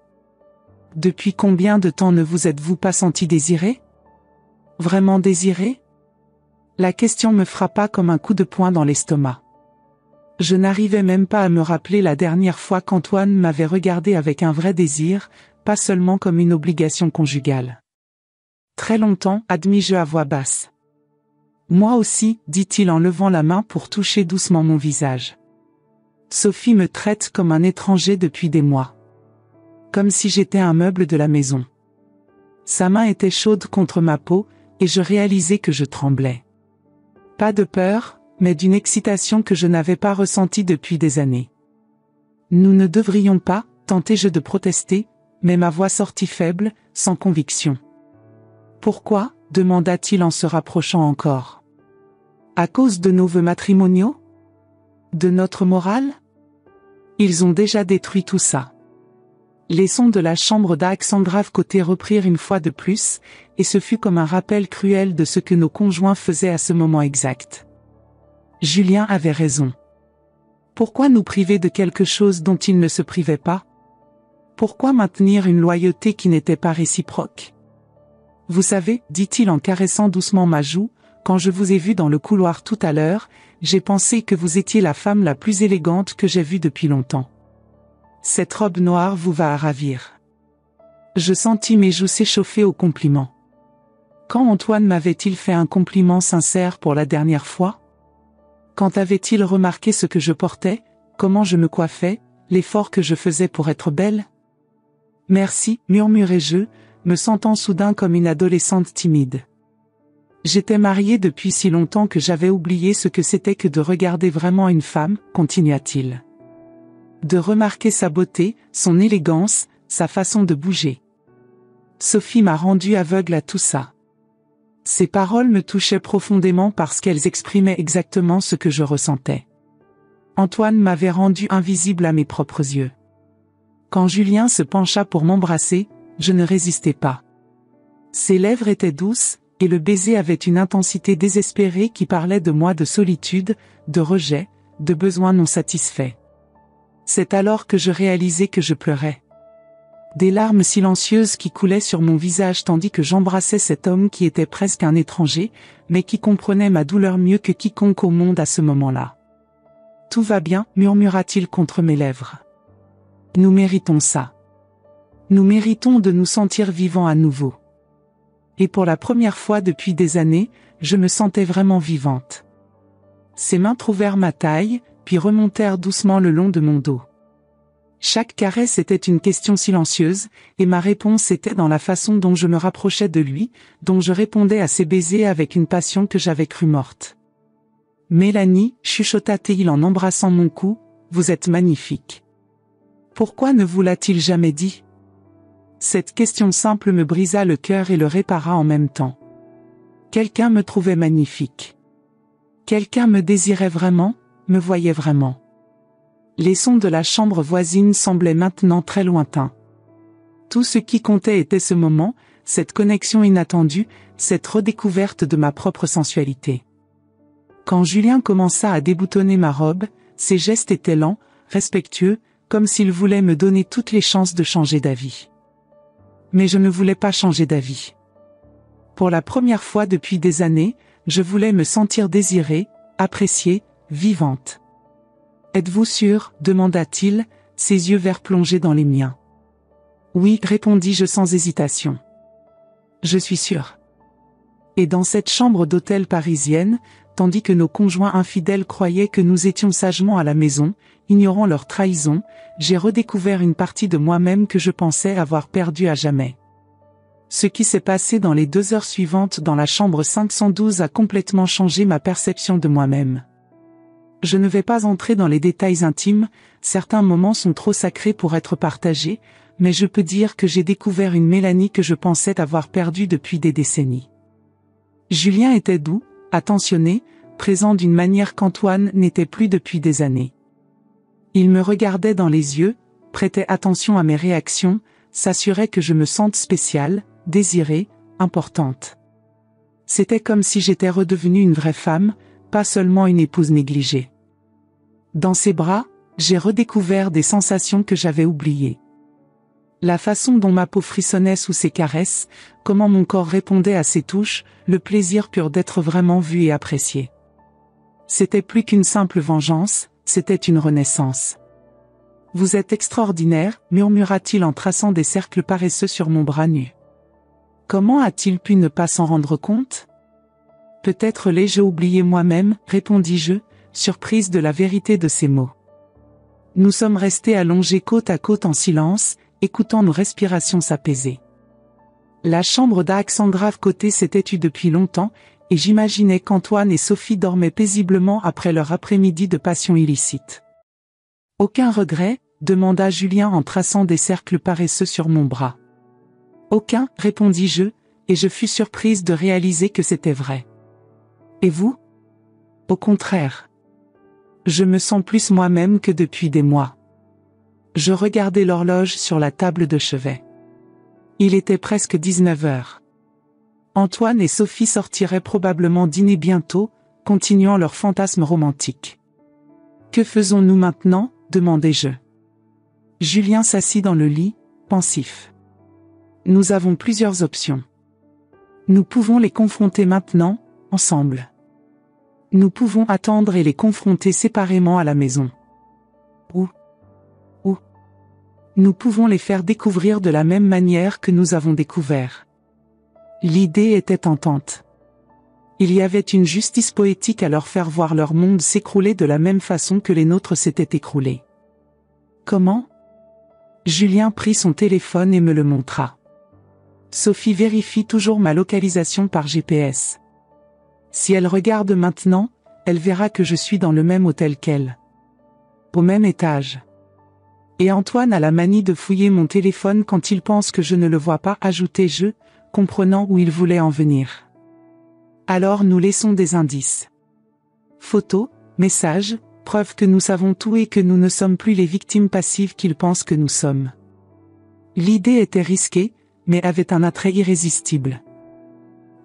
Speaker 1: Depuis combien de temps ne vous êtes-vous pas senti désiré? Vraiment désiré? La question me frappa comme un coup de poing dans l'estomac. Je n'arrivais même pas à me rappeler la dernière fois qu'Antoine m'avait regardé avec un vrai désir, pas seulement comme une obligation conjugale. Très longtemps, admis-je à voix basse. Moi aussi, dit-il en levant la main pour toucher doucement mon visage. Sophie me traite comme un étranger depuis des mois. Comme si j'étais un meuble de la maison. Sa main était chaude contre ma peau, et je réalisais que je tremblais. Pas de peur, mais d'une excitation que je n'avais pas ressentie depuis des années. Nous ne devrions pas, tentai-je de protester, mais ma voix sortit faible, sans conviction. Pourquoi? Demanda-t-il en se rapprochant encore. À cause de nos vœux matrimoniaux? De notre morale? Ils ont déjà détruit tout ça. Les sons de la chambre d'Alexandra côté reprirent une fois de plus, et ce fut comme un rappel cruel de ce que nos conjoints faisaient à ce moment exact. Julien avait raison. Pourquoi nous priver de quelque chose dont il ne se privait pas? Pourquoi maintenir une loyauté qui n'était pas réciproque? Vous savez, dit-il en caressant doucement ma joue, quand je vous ai vu dans le couloir tout à l'heure, j'ai pensé que vous étiez la femme la plus élégante que j'ai vue depuis longtemps. Cette robe noire vous va à ravir. Je sentis mes joues s'échauffer au compliment. Quand Antoine m'avait-il fait un compliment sincère pour la dernière fois? Quand avait-il remarqué ce que je portais, comment je me coiffais, l'effort que je faisais pour être belle? Merci, murmurai-je, me sentant soudain comme une adolescente timide. J'étais mariée depuis si longtemps que j'avais oublié ce que c'était que de regarder vraiment une femme, continua-t-il. De remarquer sa beauté, son élégance, sa façon de bouger. Sophie m'a rendu aveugle à tout ça. Ces paroles me touchaient profondément parce qu'elles exprimaient exactement ce que je ressentais. Antoine m'avait rendu invisible à mes propres yeux. Quand Julien se pencha pour m'embrasser, je ne résistais pas. Ses lèvres étaient douces, et le baiser avait une intensité désespérée qui parlait de moi de solitude, de rejet, de besoins non satisfaits. C'est alors que je réalisai que je pleurais. Des larmes silencieuses qui coulaient sur mon visage tandis que j'embrassais cet homme qui était presque un étranger, mais qui comprenait ma douleur mieux que quiconque au monde à ce moment-là. Tout va bien, murmura-t-il contre mes lèvres. Nous méritons ça. Nous méritons de nous sentir vivants à nouveau. Et pour la première fois depuis des années, je me sentais vraiment vivante. Ses mains trouvèrent ma taille, puis remontèrent doucement le long de mon dos. Chaque caresse était une question silencieuse, et ma réponse était dans la façon dont je me rapprochais de lui, dont je répondais à ses baisers avec une passion que j'avais crue morte. Mélanie, chuchota-t-il en embrassant mon cou, vous êtes magnifique. Pourquoi ne vous l'a-t-il jamais dit? Cette question simple me brisa le cœur et le répara en même temps. Quelqu'un me trouvait magnifique. Quelqu'un me désirait vraiment, me voyait vraiment. Les sons de la chambre voisine semblaient maintenant très lointains. Tout ce qui comptait était ce moment, cette connexion inattendue, cette redécouverte de ma propre sensualité. Quand Julien commença à déboutonner ma robe, ses gestes étaient lents, respectueux, comme s'il voulait me donner toutes les chances de changer d'avis. Mais je ne voulais pas changer d'avis. Pour la première fois depuis des années, je voulais me sentir désirée, appréciée, vivante. « Êtes-vous sûr ?» demanda-t-il, ses yeux verts plongés dans les miens. « Oui » répondis-je sans hésitation. « Je suis sûre. » Et dans cette chambre d'hôtel parisienne, tandis que nos conjoints infidèles croyaient que nous étions sagement à la maison, ignorant leur trahison, j'ai redécouvert une partie de moi-même que je pensais avoir perdue à jamais. Ce qui s'est passé dans les 2 heures suivantes dans la chambre 512 a complètement changé ma perception de moi-même. Je ne vais pas entrer dans les détails intimes, certains moments sont trop sacrés pour être partagés, mais je peux dire que j'ai découvert une Mélanie que je pensais avoir perdue depuis des décennies. Julien était doux, attentionné, présent d'une manière qu'Antoine n'était plus depuis des années. Il me regardait dans les yeux, prêtait attention à mes réactions, s'assurait que je me sente spéciale, désirée, importante. C'était comme si j'étais redevenue une vraie femme, pas seulement une épouse négligée. Dans ses bras, j'ai redécouvert des sensations que j'avais oubliées. La façon dont ma peau frissonnait sous ses caresses, comment mon corps répondait à ses touches, le plaisir pur d'être vraiment vu et apprécié. C'était plus qu'une simple vengeance, c'était une renaissance. « Vous êtes extraordinaire », murmura-t-il en traçant des cercles paresseux sur mon bras nu. Comment a-t-il pu ne pas s'en rendre compte ? Peut-être l'ai-je oublié moi-même, répondis-je, surprise de la vérité de ces mots. Nous sommes restés allongés côte à côte en silence, écoutant nos respirations s'apaiser. La chambre d'Alexandra Côté s'était tue depuis longtemps, et j'imaginais qu'Antoine et Sophie dormaient paisiblement après leur après-midi de passion illicite. « Aucun regret ?» demanda Julien en traçant des cercles paresseux sur mon bras. « Aucun » répondis-je, et je fus surprise de réaliser que c'était vrai. « Et vous ?» ?»« Au contraire. Je me sens plus moi-même que depuis des mois. » Je regardai l'horloge sur la table de chevet. Il était presque 19 heures. Antoine et Sophie sortiraient probablement dîner bientôt, continuant leur fantasme romantique. « Que faisons-nous maintenant ?» demandai-je. Julien s'assit dans le lit, pensif. « Nous avons plusieurs options. Nous pouvons les confronter maintenant, ensemble. Nous pouvons attendre et les confronter séparément à la maison. Ou nous pouvons les faire découvrir de la même manière que nous avons découvert. » L'idée était tentante. Il y avait une justice poétique à leur faire voir leur monde s'écrouler de la même façon que les nôtres s'étaient écroulés. Comment ? Julien prit son téléphone et me le montra. Sophie vérifie toujours ma localisation par GPS. Si elle regarde maintenant, elle verra que je suis dans le même hôtel qu'elle. Au même étage. Et Antoine a la manie de fouiller mon téléphone quand il pense que je ne le vois pas, ajoutai-je, comprenant où il voulait en venir. Alors nous laissons des indices. Photos, messages, preuves que nous savons tout et que nous ne sommes plus les victimes passives qu'il pense que nous sommes. L'idée était risquée, mais avait un attrait irrésistible.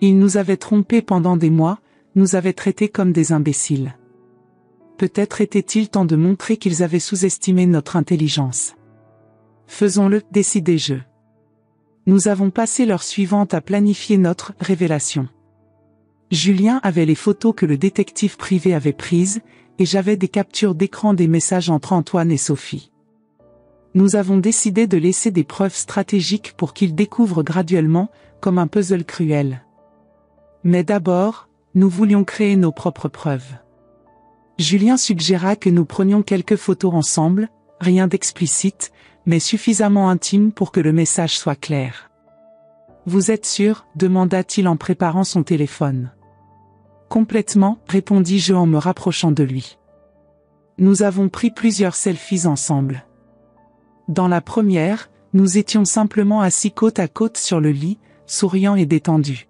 Speaker 1: Il nous avait trompés pendant des mois, nous avait traités comme des imbéciles. Peut-être était-il temps de montrer qu'ils avaient sous-estimé notre intelligence. Faisons-le, décidai-je. Nous avons passé l'heure suivante à planifier notre révélation. Julien avait les photos que le détective privé avait prises, et j'avais des captures d'écran des messages entre Antoine et Sophie. Nous avons décidé de laisser des preuves stratégiques pour qu'ils découvrent graduellement, comme un puzzle cruel. Mais d'abord, nous voulions créer nos propres preuves. Julien suggéra que nous prenions quelques photos ensemble, rien d'explicite, mais suffisamment intime pour que le message soit clair. « Vous êtes sûr ?» demanda-t-il en préparant son téléphone. « Complètement » répondis-je en me rapprochant de lui. Nous avons pris plusieurs selfies ensemble. Dans la première, nous étions simplement assis côte à côte sur le lit, souriants et détendus.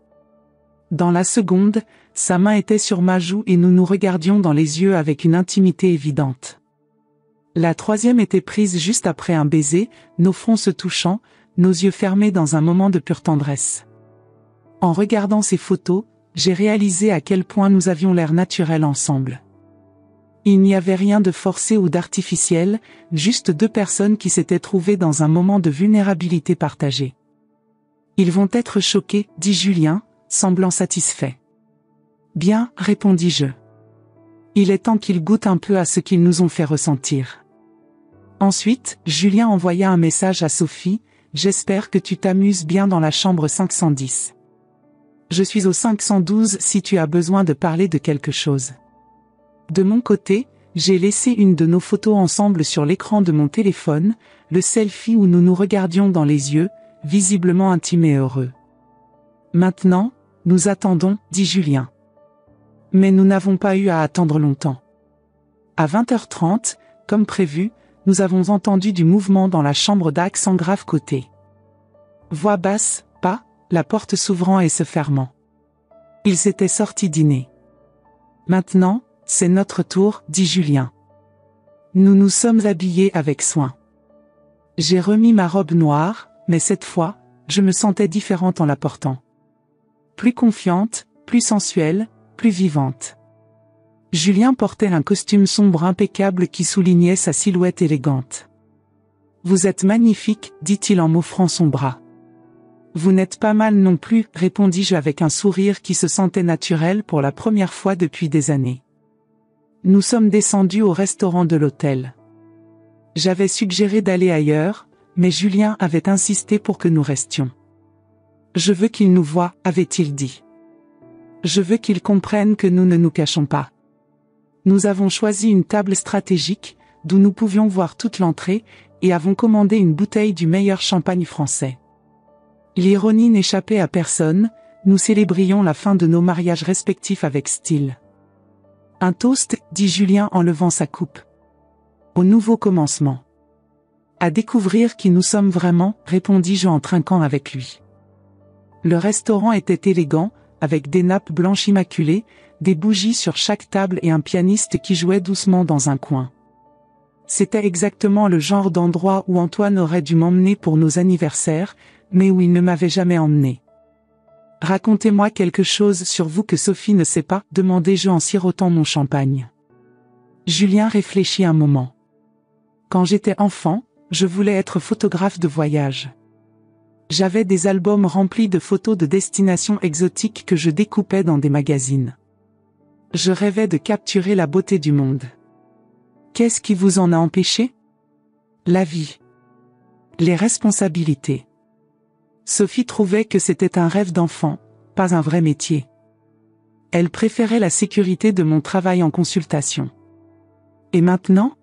Speaker 1: Dans la seconde, sa main était sur ma joue et nous nous regardions dans les yeux avec une intimité évidente. La troisième était prise juste après un baiser, nos fronts se touchant, nos yeux fermés dans un moment de pure tendresse. En regardant ces photos, j'ai réalisé à quel point nous avions l'air naturel ensemble. Il n'y avait rien de forcé ou d'artificiel, juste deux personnes qui s'étaient trouvées dans un moment de vulnérabilité partagée. Ils vont être choqués, dit Julien, semblant satisfait. Bien, répondis-je. Il est temps qu'ils goûtent un peu à ce qu'ils nous ont fait ressentir. Ensuite, Julien envoya un message à Sophie, « J'espère que tu t'amuses bien dans la chambre 510. Je suis au 512 si tu as besoin de parler de quelque chose. » De mon côté, j'ai laissé une de nos photos ensemble sur l'écran de mon téléphone, le selfie où nous nous regardions dans les yeux, visiblement intimes et heureux. Maintenant, nous attendons, dit Julien. Mais nous n'avons pas eu à attendre longtemps. À 20h30, comme prévu, nous avons entendu du mouvement dans la chambre d'accent grave côté. Voix basse, pas, la porte s'ouvrant et se fermant. Ils étaient sortis dîner. Maintenant, c'est notre tour, dit Julien. Nous nous sommes habillés avec soin. J'ai remis ma robe noire, mais cette fois, je me sentais différente en la portant. Plus confiante, plus sensuelle, plus vivante. Julien portait un costume sombre impeccable qui soulignait sa silhouette élégante. « Vous êtes magnifique, dit-il en m'offrant son bras. »« Vous n'êtes pas mal non plus, répondis-je avec un sourire qui se sentait naturel pour la première fois depuis des années. Nous sommes descendus au restaurant de l'hôtel. J'avais suggéré d'aller ailleurs, mais Julien avait insisté pour que nous restions. « Je veux qu'il nous voie, avait-il dit. Je veux qu'il comprenne que nous ne nous cachons pas. » Nous avons choisi une table stratégique, d'où nous pouvions voir toute l'entrée, et avons commandé une bouteille du meilleur champagne français. L'ironie n'échappait à personne, nous célébrions la fin de nos mariages respectifs avec style. Un toast, dit Julien en levant sa coupe. Au nouveau commencement. À découvrir qui nous sommes vraiment, répondis-je en trinquant avec lui. Le restaurant était élégant, avec des nappes blanches immaculées, des bougies sur chaque table et un pianiste qui jouait doucement dans un coin. C'était exactement le genre d'endroit où Antoine aurait dû m'emmener pour nos anniversaires, mais où il ne m'avait jamais emmené. « Racontez-moi quelque chose sur vous que Sophie ne sait pas, demandai-je en sirotant mon champagne. Julien réfléchit un moment. Quand j'étais enfant, je voulais être photographe de voyage. J'avais des albums remplis de photos de destinations exotiques que je découpais dans des magazines. Je rêvais de capturer la beauté du monde. Qu'est-ce qui vous en a empêché? La vie. Les responsabilités. Sophie trouvait que c'était un rêve d'enfant, pas un vrai métier. Elle préférait la sécurité de mon travail en consultation. Et maintenant?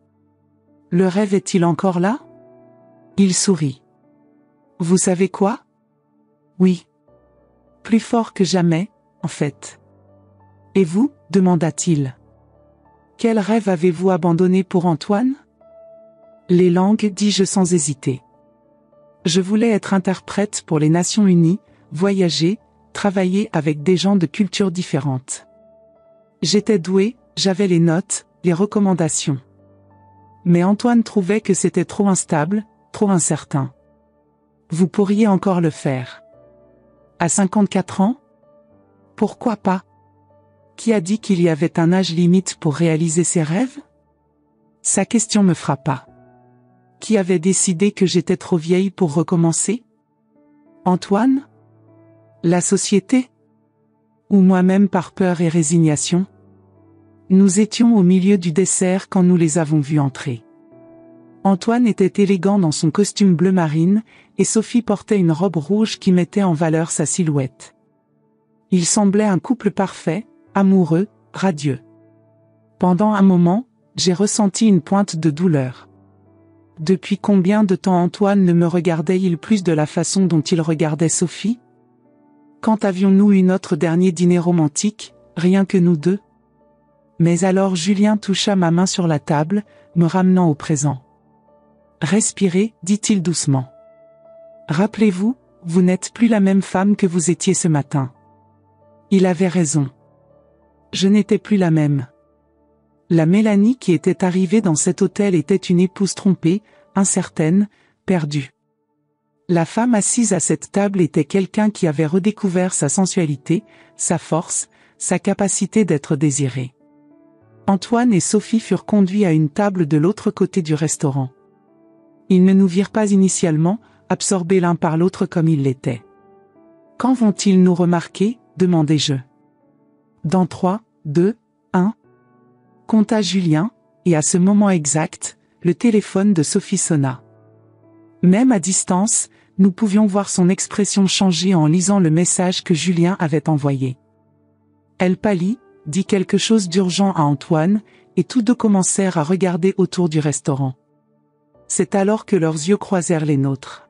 Speaker 1: Le rêve est-il encore là? Il sourit. Vous savez quoi? Oui. Plus fort que jamais, en fait. Et vous? Demanda-t-il. Quel rêve avez-vous abandonné pour Antoine? Les langues, dis-je sans hésiter. Je voulais être interprète pour les Nations Unies, voyager, travailler avec des gens de cultures différentes. J'étais douée, j'avais les notes, les recommandations. Mais Antoine trouvait que c'était trop instable, trop incertain. Vous pourriez encore le faire. À 54 ans? Pourquoi pas? Qui a dit qu'il y avait un âge limite pour réaliser ses rêves? Sa question me frappa. Qui avait décidé que j'étais trop vieille pour recommencer? Antoine? La société? Ou moi-même par peur et résignation? Nous étions au milieu du dessert quand nous les avons vus entrer. Antoine était élégant dans son costume bleu marine, et Sophie portait une robe rouge qui mettait en valeur sa silhouette. Ils semblaient un couple parfait, amoureux, radieux. Pendant un moment, j'ai ressenti une pointe de douleur. Depuis combien de temps Antoine ne me regardait-il plus de la façon dont il regardait Sophie? Quand avions-nous eu notre dernier dîner romantique, rien que nous deux? Mais alors Julien toucha ma main sur la table, me ramenant au présent. Respirez, dit-il doucement. Rappelez-vous, vous n'êtes plus la même femme que vous étiez ce matin. Il avait raison. Je n'étais plus la même. La Mélanie qui était arrivée dans cet hôtel était une épouse trompée, incertaine, perdue. La femme assise à cette table était quelqu'un qui avait redécouvert sa sensualité, sa force, sa capacité d'être désirée. Antoine et Sophie furent conduits à une table de l'autre côté du restaurant. Ils ne nous virent pas initialement, absorbés l'un par l'autre comme ils l'étaient. « Quand vont-ils nous remarquer ?» demandai-je. « Dans 3, 2, 1. » Compta Julien, et à ce moment exact, le téléphone de Sophie sonna. Même à distance, nous pouvions voir son expression changer en lisant le message que Julien avait envoyé. Elle pâlit, dit quelque chose d'urgent à Antoine, et tous deux commencèrent à regarder autour du restaurant. C'est alors que leurs yeux croisèrent les nôtres.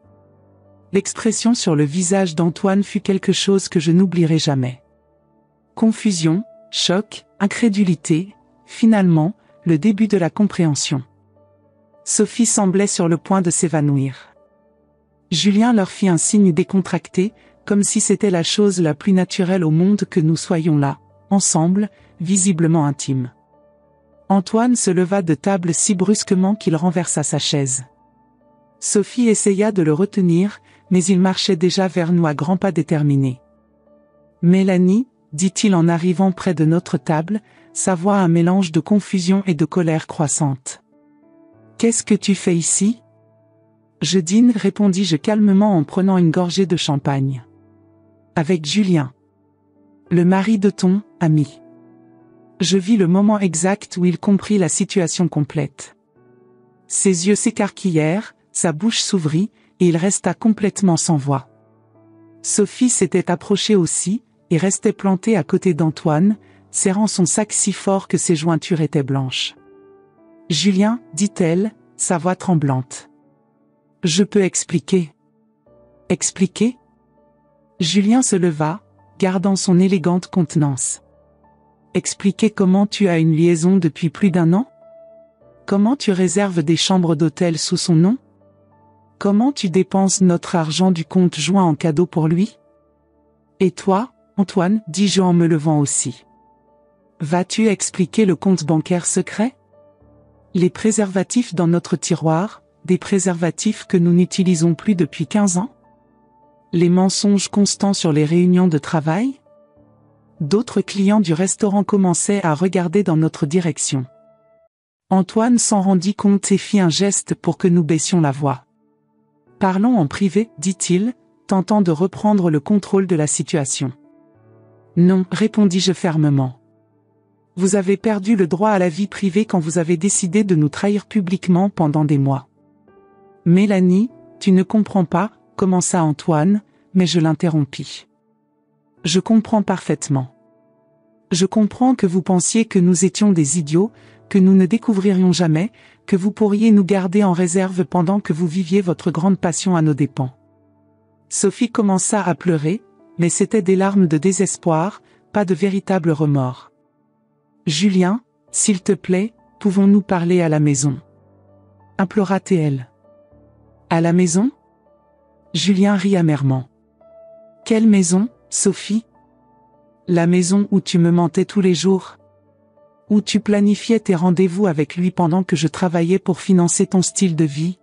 Speaker 1: L'expression sur le visage d'Antoine fut quelque chose que je n'oublierai jamais. Confusion, choc, incrédulité, finalement, le début de la compréhension. Sophie semblait sur le point de s'évanouir. Julien leur fit un signe décontracté, comme si c'était la chose la plus naturelle au monde que nous soyons là, ensemble, visiblement intimes. Antoine se leva de table si brusquement qu'il renversa sa chaise. Sophie essaya de le retenir, mais il marchait déjà vers nous à grands pas déterminés. « Mélanie, » dit-il en arrivant près de notre table, sa voix un mélange de confusion et de colère croissante. « Qu'est-ce que tu fais ici ?»« Je dîne, » répondis-je calmement en prenant une gorgée de champagne. « Avec Julien. Le mari de ton ami. » Je vis le moment exact où il comprit la situation complète. Ses yeux s'écarquillèrent, sa bouche s'ouvrit, et il resta complètement sans voix. Sophie s'était approchée aussi, et restait plantée à côté d'Antoine, serrant son sac si fort que ses jointures étaient blanches. « Julien, » dit-elle, sa voix tremblante. « Je peux expliquer. » « Expliquer ?» Julien se leva, gardant son élégante contenance. « Expliquer comment tu as une liaison depuis plus d'1 an ? Comment tu réserves des chambres d'hôtel sous son nom ? Comment tu dépenses notre argent du compte joint en cadeau pour lui ? Et toi, Antoine, dis-je en me levant aussi. Vas-tu expliquer le compte bancaire secret ? Les préservatifs dans notre tiroir, des préservatifs que nous n'utilisons plus depuis 15 ans ? Les mensonges constants sur les réunions de travail ? D'autres clients du restaurant commençaient à regarder dans notre direction. Antoine s'en rendit compte et fit un geste pour que nous baissions la voix. « Parlons en privé, » dit-il, tentant de reprendre le contrôle de la situation. « Non, » répondis-je fermement. « Vous avez perdu le droit à la vie privée quand vous avez décidé de nous trahir publiquement pendant des mois. »« Mélanie, tu ne comprends pas, » commença Antoine, mais je l'interrompis. « Je comprends parfaitement. Je comprends que vous pensiez que nous étions des idiots, que nous ne découvririons jamais, que vous pourriez nous garder en réserve pendant que vous viviez votre grande passion à nos dépens. » Sophie commença à pleurer, mais c'étaient des larmes de désespoir, pas de véritable remords. « Julien, s'il te plaît, pouvons-nous parler à la maison ?» implora-t-elle. « À la maison ?» Julien rit amèrement. « Quelle maison, Sophie ? La maison où tu me mentais tous les jours ? Où tu planifiais tes rendez-vous avec lui pendant que je travaillais pour financer ton style de vie ? »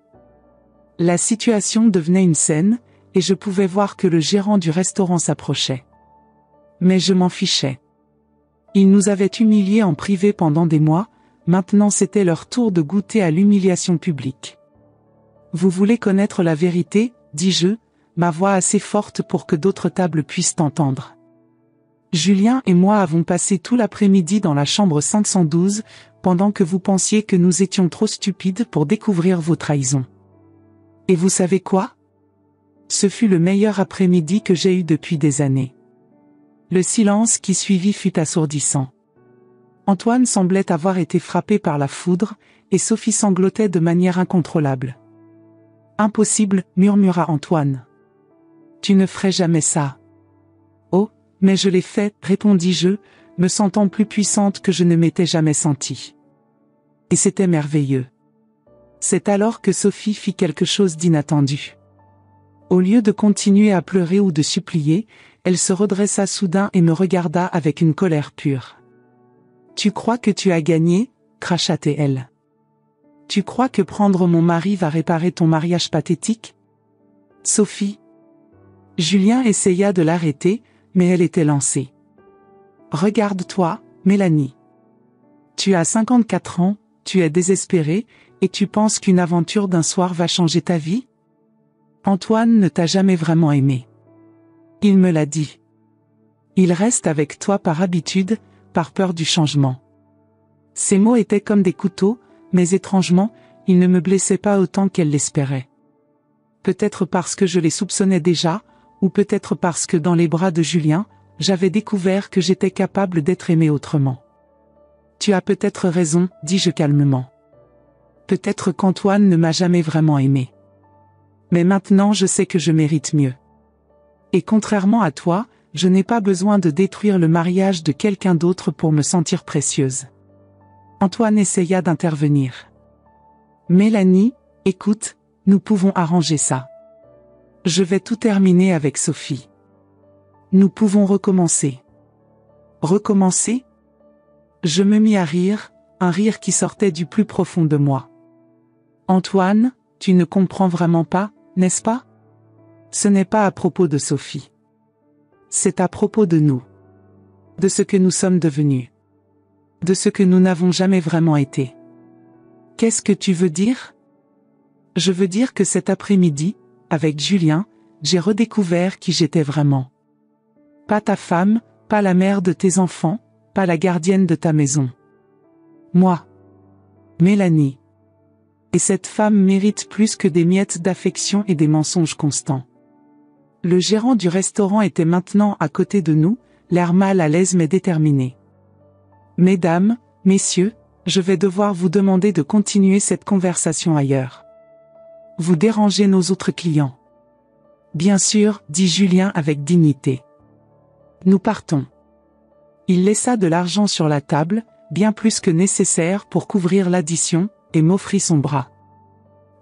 Speaker 1: La situation devenait une scène, et je pouvais voir que le gérant du restaurant s'approchait. Mais je m'en fichais. Ils nous avaient humiliés en privé pendant des mois, maintenant c'était leur tour de goûter à l'humiliation publique. « Vous voulez connaître la vérité ?» dis-je, ma voix assez forte pour que d'autres tables puissent entendre. Julien et moi avons passé tout l'après-midi dans la chambre 512, pendant que vous pensiez que nous étions trop stupides pour découvrir vos trahisons. Et vous savez quoi ? Ce fut le meilleur après-midi que j'ai eu depuis des années. Le silence qui suivit fut assourdissant. Antoine semblait avoir été frappé par la foudre, et Sophie sanglotait de manière incontrôlable. « Impossible, » murmura Antoine. « Tu ne ferais jamais ça. »« Oh, mais je l'ai fait, » répondis-je, me sentant plus puissante que je ne m'étais jamais sentie. Et c'était merveilleux. C'est alors que Sophie fit quelque chose d'inattendu. Au lieu de continuer à pleurer ou de supplier, elle se redressa soudain et me regarda avec une colère pure. « Tu crois que tu as gagné ?» cracha-t-elle. « Tu crois que prendre mon mari va réparer ton mariage pathétique ? Sophie ?» Julien essaya de l'arrêter, mais elle était lancée. « Regarde-toi, Mélanie. Tu as 54 ans, tu es désespéré, et tu penses qu'une aventure d'un soir va changer ta vie? Antoine ne t'a jamais vraiment aimé. Il me l'a dit. Il reste avec toi par habitude, par peur du changement. Ces mots étaient comme des couteaux, mais étrangement, ils ne me blessaient pas autant qu'elle l'espérait. Peut-être parce que je les soupçonnais déjà, ou peut-être parce que dans les bras de Julien, j'avais découvert que j'étais capable d'être aimé autrement. Tu as peut-être raison, dis-je calmement. Peut-être qu'Antoine ne m'a jamais vraiment aimé. Mais maintenant je sais que je mérite mieux. Et contrairement à toi, je n'ai pas besoin de détruire le mariage de quelqu'un d'autre pour me sentir précieuse. Antoine essaya d'intervenir. Mélanie, écoute, nous pouvons arranger ça. Je vais tout terminer avec Sophie. Nous pouvons recommencer. Recommencer? Je me mis à rire, un rire qui sortait du plus profond de moi. Antoine, tu ne comprends vraiment pas, n'est-ce pas? Ce n'est pas à propos de Sophie. C'est à propos de nous. De ce que nous sommes devenus. De ce que nous n'avons jamais vraiment été. Qu'est-ce que tu veux dire? Je veux dire que cet après-midi, avec Julien, j'ai redécouvert qui j'étais vraiment. Pas ta femme, pas la mère de tes enfants, pas la gardienne de ta maison. Moi. Mélanie. Et cette femme mérite plus que des miettes d'affection et des mensonges constants. Le gérant du restaurant était maintenant à côté de nous, l'air mal à l'aise mais déterminé. Mesdames, messieurs, je vais devoir vous demander de continuer cette conversation ailleurs. Vous dérangez nos autres clients. Bien sûr, dit Julien avec dignité. Nous partons. Il laissa de l'argent sur la table, bien plus que nécessaire pour couvrir l'addition, et m'offrit son bras.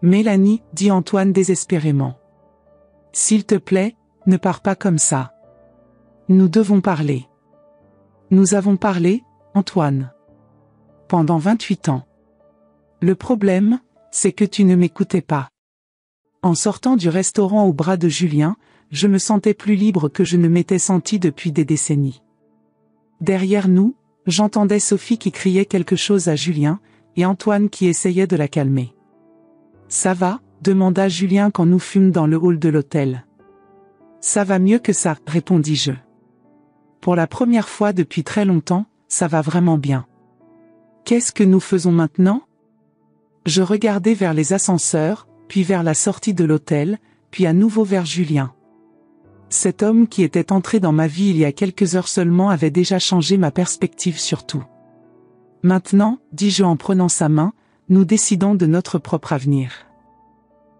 Speaker 1: Mélanie, dit Antoine désespérément. S'il te plaît, ne pars pas comme ça. Nous devons parler. Nous avons parlé, Antoine. Pendant 28 ans. Le problème, c'est que tu ne m'écoutais pas. En sortant du restaurant au bras de Julien, je me sentais plus libre que je ne m'étais senti depuis des décennies. Derrière nous, j'entendais Sophie qui criait quelque chose à Julien, et Antoine qui essayait de la calmer. « Ça va ?» demanda Julien quand nous fûmes dans le hall de l'hôtel. « Ça va mieux que ça » répondis-je. Pour la première fois depuis très longtemps, ça va vraiment bien. Qu'est-ce que nous faisons maintenant? Je regardai vers les ascenseurs, puis vers la sortie de l'hôtel, puis à nouveau vers Julien. Cet homme qui était entré dans ma vie il y a quelques heures seulement avait déjà changé ma perspective sur tout. Maintenant, dis-je en prenant sa main, nous décidons de notre propre avenir.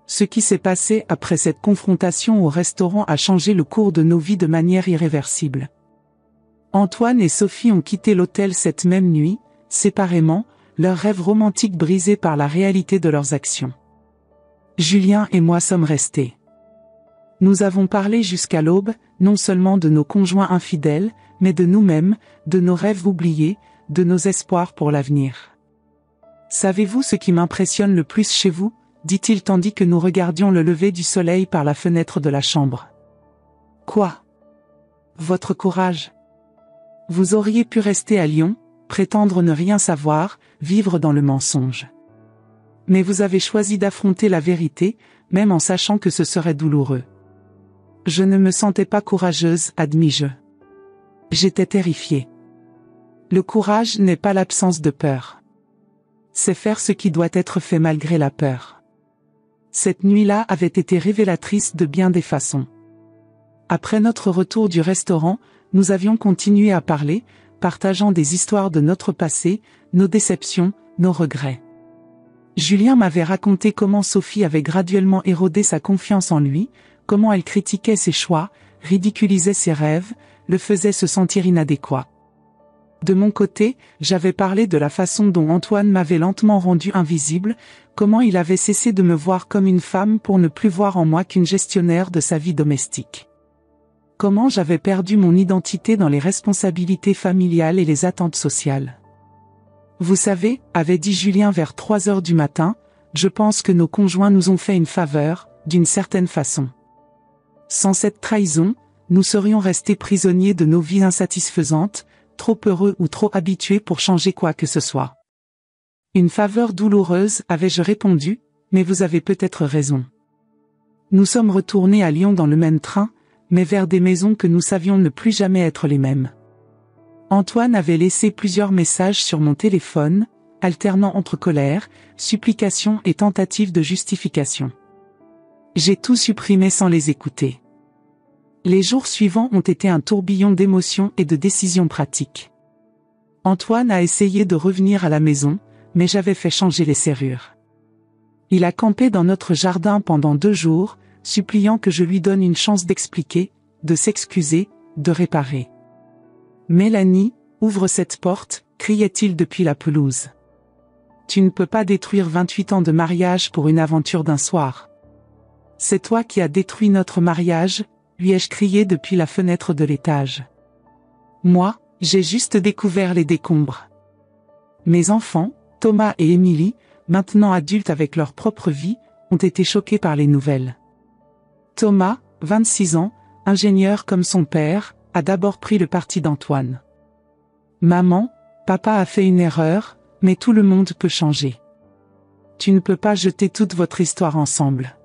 Speaker 1: Ce qui s'est passé après cette confrontation au restaurant a changé le cours de nos vies de manière irréversible. Antoine et Sophie ont quitté l'hôtel cette même nuit, séparément, leurs rêves romantiques brisés par la réalité de leurs actions. Julien et moi sommes restés. Nous avons parlé jusqu'à l'aube, non seulement de nos conjoints infidèles, mais de nous-mêmes, de nos rêves oubliés, de nos espoirs pour l'avenir. Savez-vous ce qui m'impressionne le plus chez vous? Dit-il tandis que nous regardions le lever du soleil par la fenêtre de la chambre. Quoi? Votre courage. Vous auriez pu rester à Lyon, prétendre ne rien savoir, vivre dans le mensonge. Mais vous avez choisi d'affronter la vérité, même en sachant que ce serait douloureux. Je ne me sentais pas courageuse, admis-je. J'étais terrifiée. Le courage n'est pas l'absence de peur. C'est faire ce qui doit être fait malgré la peur. Cette nuit-là avait été révélatrice de bien des façons. Après notre retour du restaurant, nous avions continué à parler, partageant des histoires de notre passé, nos déceptions, nos regrets. Julien m'avait raconté comment Sophie avait graduellement érodé sa confiance en lui, comment elle critiquait ses choix, ridiculisait ses rêves, le faisait se sentir inadéquat. De mon côté, j'avais parlé de la façon dont Antoine m'avait lentement rendu invisible, comment il avait cessé de me voir comme une femme pour ne plus voir en moi qu'une gestionnaire de sa vie domestique. Comment j'avais perdu mon identité dans les responsabilités familiales et les attentes sociales. Vous savez, avait dit Julien vers 3 heures du matin, je pense que nos conjoints nous ont fait une faveur, d'une certaine façon. Sans cette trahison, nous serions restés prisonniers de nos vies insatisfaisantes, trop heureux ou trop habitué pour changer quoi que ce soit. Une faveur douloureuse, avais-je répondu, mais vous avez peut-être raison. Nous sommes retournés à Lyon dans le même train, mais vers des maisons que nous savions ne plus jamais être les mêmes. Antoine avait laissé plusieurs messages sur mon téléphone, alternant entre colère, supplication et tentative de justification. J'ai tout supprimé sans les écouter. Les jours suivants ont été un tourbillon d'émotions et de décisions pratiques. Antoine a essayé de revenir à la maison, mais j'avais fait changer les serrures. Il a campé dans notre jardin pendant 2 jours, suppliant que je lui donne une chance d'expliquer, de s'excuser, de réparer. « Mélanie, ouvre cette porte », criait-il depuis la pelouse. « Tu ne peux pas détruire 28 ans de mariage pour une aventure d'un soir. »« C'est toi qui as détruit notre mariage », lui ai-je crié depuis la fenêtre de l'étage. « Moi, j'ai juste découvert les décombres. » Mes enfants, Thomas et Émilie, maintenant adultes avec leur propre vie, ont été choqués par les nouvelles. Thomas, 26 ans, ingénieur comme son père, a d'abord pris le parti d'Antoine. « Maman, papa a fait une erreur, mais tout le monde peut changer. Tu ne peux pas jeter toute votre histoire ensemble. »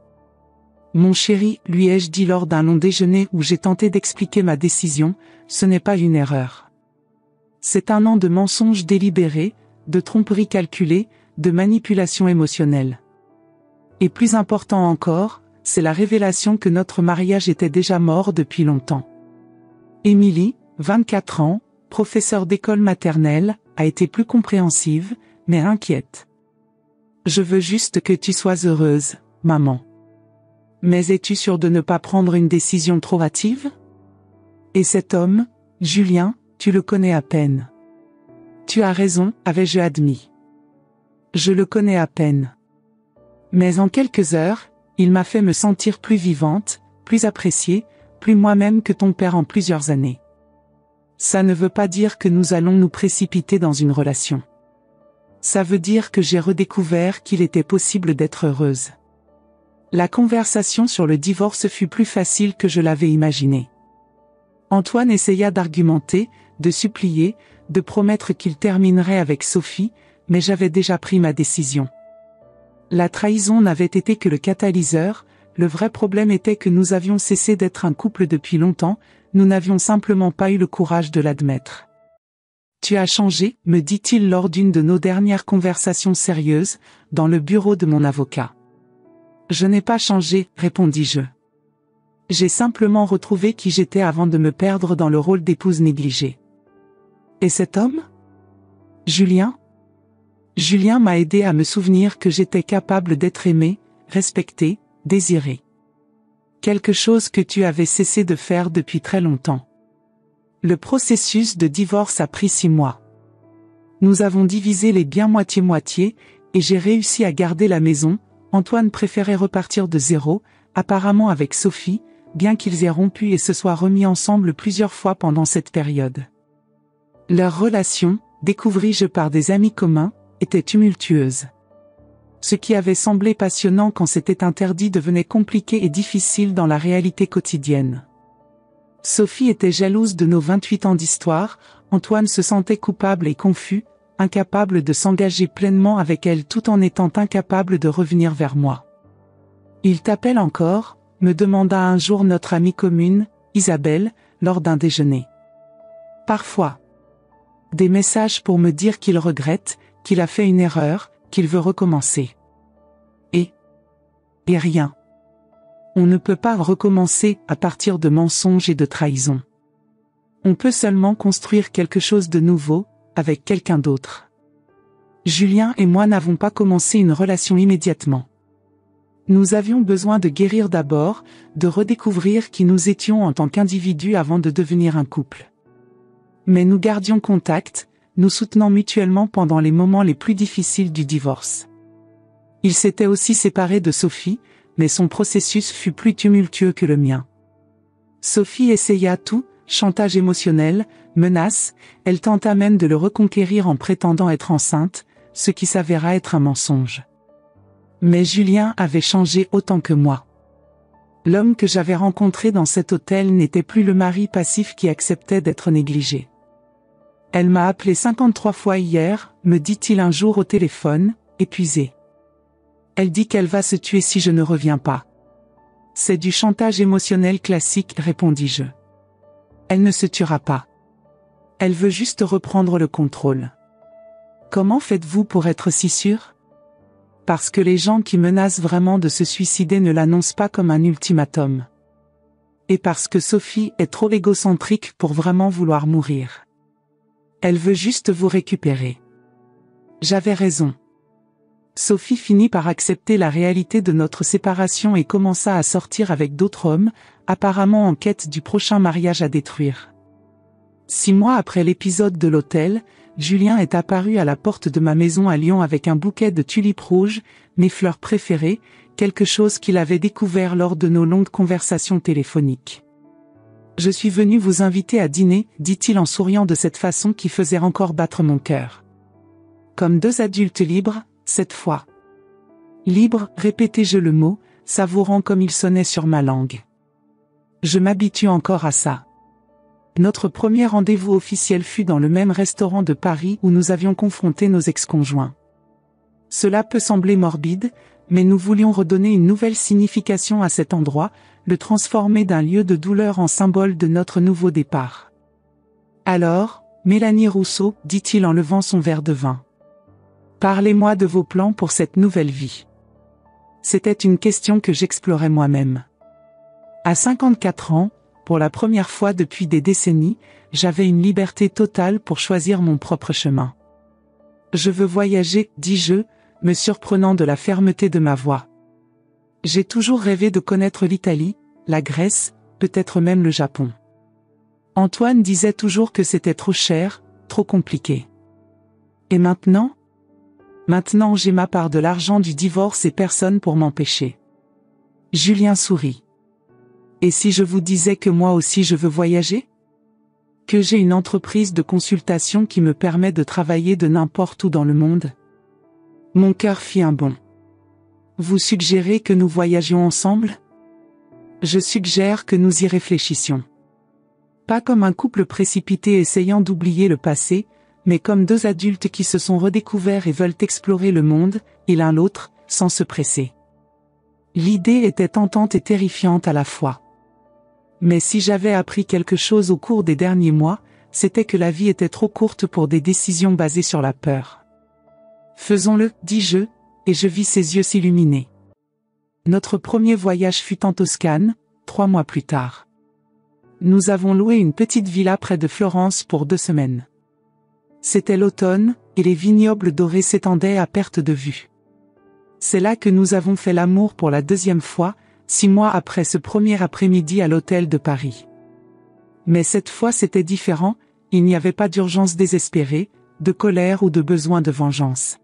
Speaker 1: « Mon chéri, lui ai-je dit lors d'un long déjeuner où j'ai tenté d'expliquer ma décision, ce n'est pas une erreur. C'est 1 an de mensonges délibérés, de tromperies calculées, de manipulation émotionnelle. Et plus important encore, c'est la révélation que notre mariage était déjà mort depuis longtemps. Émilie, 24 ans, professeure d'école maternelle, a été plus compréhensive, mais inquiète. « Je veux juste que tu sois heureuse, maman. » « Mais es-tu sûre de ne pas prendre une décision trop hâtive ? Et cet homme, Julien, tu le connais à peine. »« Tu as raison, avais-je admis. Je le connais à peine. Mais en quelques heures, il m'a fait me sentir plus vivante, plus appréciée, plus moi-même que ton père en plusieurs années. Ça ne veut pas dire que nous allons nous précipiter dans une relation. Ça veut dire que j'ai redécouvert qu'il était possible d'être heureuse. » La conversation sur le divorce fut plus facile que je l'avais imaginé. Antoine essaya d'argumenter, de supplier, de promettre qu'il terminerait avec Sophie, mais j'avais déjà pris ma décision. La trahison n'avait été que le catalyseur, le vrai problème était que nous avions cessé d'être un couple depuis longtemps, nous n'avions simplement pas eu le courage de l'admettre. « Tu as changé », me dit-il lors d'une de nos dernières conversations sérieuses, dans le bureau de mon avocat. « Je n'ai pas changé, répondis-je. J'ai simplement retrouvé qui j'étais avant de me perdre dans le rôle d'épouse négligée. » Et cet homme ? Julien ? Julien m'a aidé à me souvenir que j'étais capable d'être aimée, respectée, désirée. Quelque chose que tu avais cessé de faire depuis très longtemps. Le processus de divorce a pris 6 mois. Nous avons divisé les biens moitié-moitié, et j'ai réussi à garder la maison. Antoine préférait repartir de zéro, apparemment avec Sophie, bien qu'ils aient rompu et se soient remis ensemble plusieurs fois pendant cette période. Leur relation, découvris-je par des amis communs, était tumultueuse. Ce qui avait semblé passionnant quand c'était interdit devenait compliqué et difficile dans la réalité quotidienne. Sophie était jalouse de nos 28 ans d'histoire, Antoine se sentait coupable et confus, incapable de s'engager pleinement avec elle tout en étant incapable de revenir vers moi. « Il t'appelle encore ?» me demanda un jour notre amie commune, Isabelle, lors d'un déjeuner. « Parfois. Des messages pour me dire qu'il regrette, qu'il a fait une erreur, qu'il veut recommencer. Et rien. On ne peut pas recommencer à partir de mensonges et de trahisons. On peut seulement construire quelque chose de nouveau, avec quelqu'un d'autre. Julien et moi n'avons pas commencé une relation immédiatement. Nous avions besoin de guérir d'abord, de redécouvrir qui nous étions en tant qu'individus avant de devenir un couple. Mais nous gardions contact, nous soutenant mutuellement pendant les moments les plus difficiles du divorce. Il s'était aussi séparé de Sophie, mais son processus fut plus tumultueux que le mien. Sophie essaya tout, chantage émotionnel, menaces, elle tenta même de le reconquérir en prétendant être enceinte, ce qui s'avéra être un mensonge. Mais Julien avait changé autant que moi. L'homme que j'avais rencontré dans cet hôtel n'était plus le mari passif qui acceptait d'être négligé. Elle m'a appelé 53 fois hier, me dit-il un jour au téléphone, épuisé. Elle dit qu'elle va se tuer si je ne reviens pas. C'est du chantage émotionnel classique, répondis-je. Elle ne se tuera pas. Elle veut juste reprendre le contrôle. Comment faites-vous pour être si sûr? Parce que les gens qui menacent vraiment de se suicider ne l'annoncent pas comme un ultimatum. Et parce que Sophie est trop égocentrique pour vraiment vouloir mourir. Elle veut juste vous récupérer. J'avais raison. Sophie finit par accepter la réalité de notre séparation et commença à sortir avec d'autres hommes, apparemment en quête du prochain mariage à détruire. 6 mois après l'épisode de l'hôtel, Julien est apparu à la porte de ma maison à Lyon avec un bouquet de tulipes rouges, mes fleurs préférées, quelque chose qu'il avait découvert lors de nos longues conversations téléphoniques. « Je suis venu vous inviter à dîner », dit-il en souriant de cette façon qui faisait encore battre mon cœur. Comme 2 adultes libres, cette fois. Libre, répétai-je le mot, savourant comme il sonnait sur ma langue. Je m'habitue encore à ça. Notre premier rendez-vous officiel fut dans le même restaurant de Paris où nous avions confronté nos ex-conjoints. Cela peut sembler morbide, mais nous voulions redonner une nouvelle signification à cet endroit, le transformer d'un lieu de douleur en symbole de notre nouveau départ. Alors, Mélanie Rousseau, dit-il en levant son verre de vin. Parlez-moi de vos plans pour cette nouvelle vie. C'était une question que j'explorais moi-même. À 54 ans, pour la première fois depuis des décennies, j'avais une liberté totale pour choisir mon propre chemin. Je veux voyager, dis-je, me surprenant de la fermeté de ma voix. J'ai toujours rêvé de connaître l'Italie, la Grèce, peut-être même le Japon. Antoine disait toujours que c'était trop cher, trop compliqué. Et maintenant ? Maintenant j'ai ma part de l'argent du divorce et personne pour m'empêcher. Julien sourit. Et si je vous disais que moi aussi je veux voyager ? Que j'ai une entreprise de consultation qui me permet de travailler de n'importe où dans le monde ? Mon cœur fit un bond. Vous suggérez que nous voyagions ensemble ? Je suggère que nous y réfléchissions. Pas comme un couple précipité essayant d'oublier le passé, mais comme 2 adultes qui se sont redécouverts et veulent explorer le monde, et l'un l'autre, sans se presser. L'idée était tentante et terrifiante à la fois. Mais si j'avais appris quelque chose au cours des derniers mois, c'était que la vie était trop courte pour des décisions basées sur la peur. Faisons-le, dis-je, et je vis ses yeux s'illuminer. Notre premier voyage fut en Toscane, 3 mois plus tard. Nous avons loué une petite villa près de Florence pour 2 semaines. C'était l'automne, et les vignobles dorés s'étendaient à perte de vue. C'est là que nous avons fait l'amour pour la 2e fois, 6 mois après ce premier après-midi à l'hôtel de Paris. Mais cette fois c'était différent, il n'y avait pas d'urgence désespérée, de colère ou de besoin de vengeance.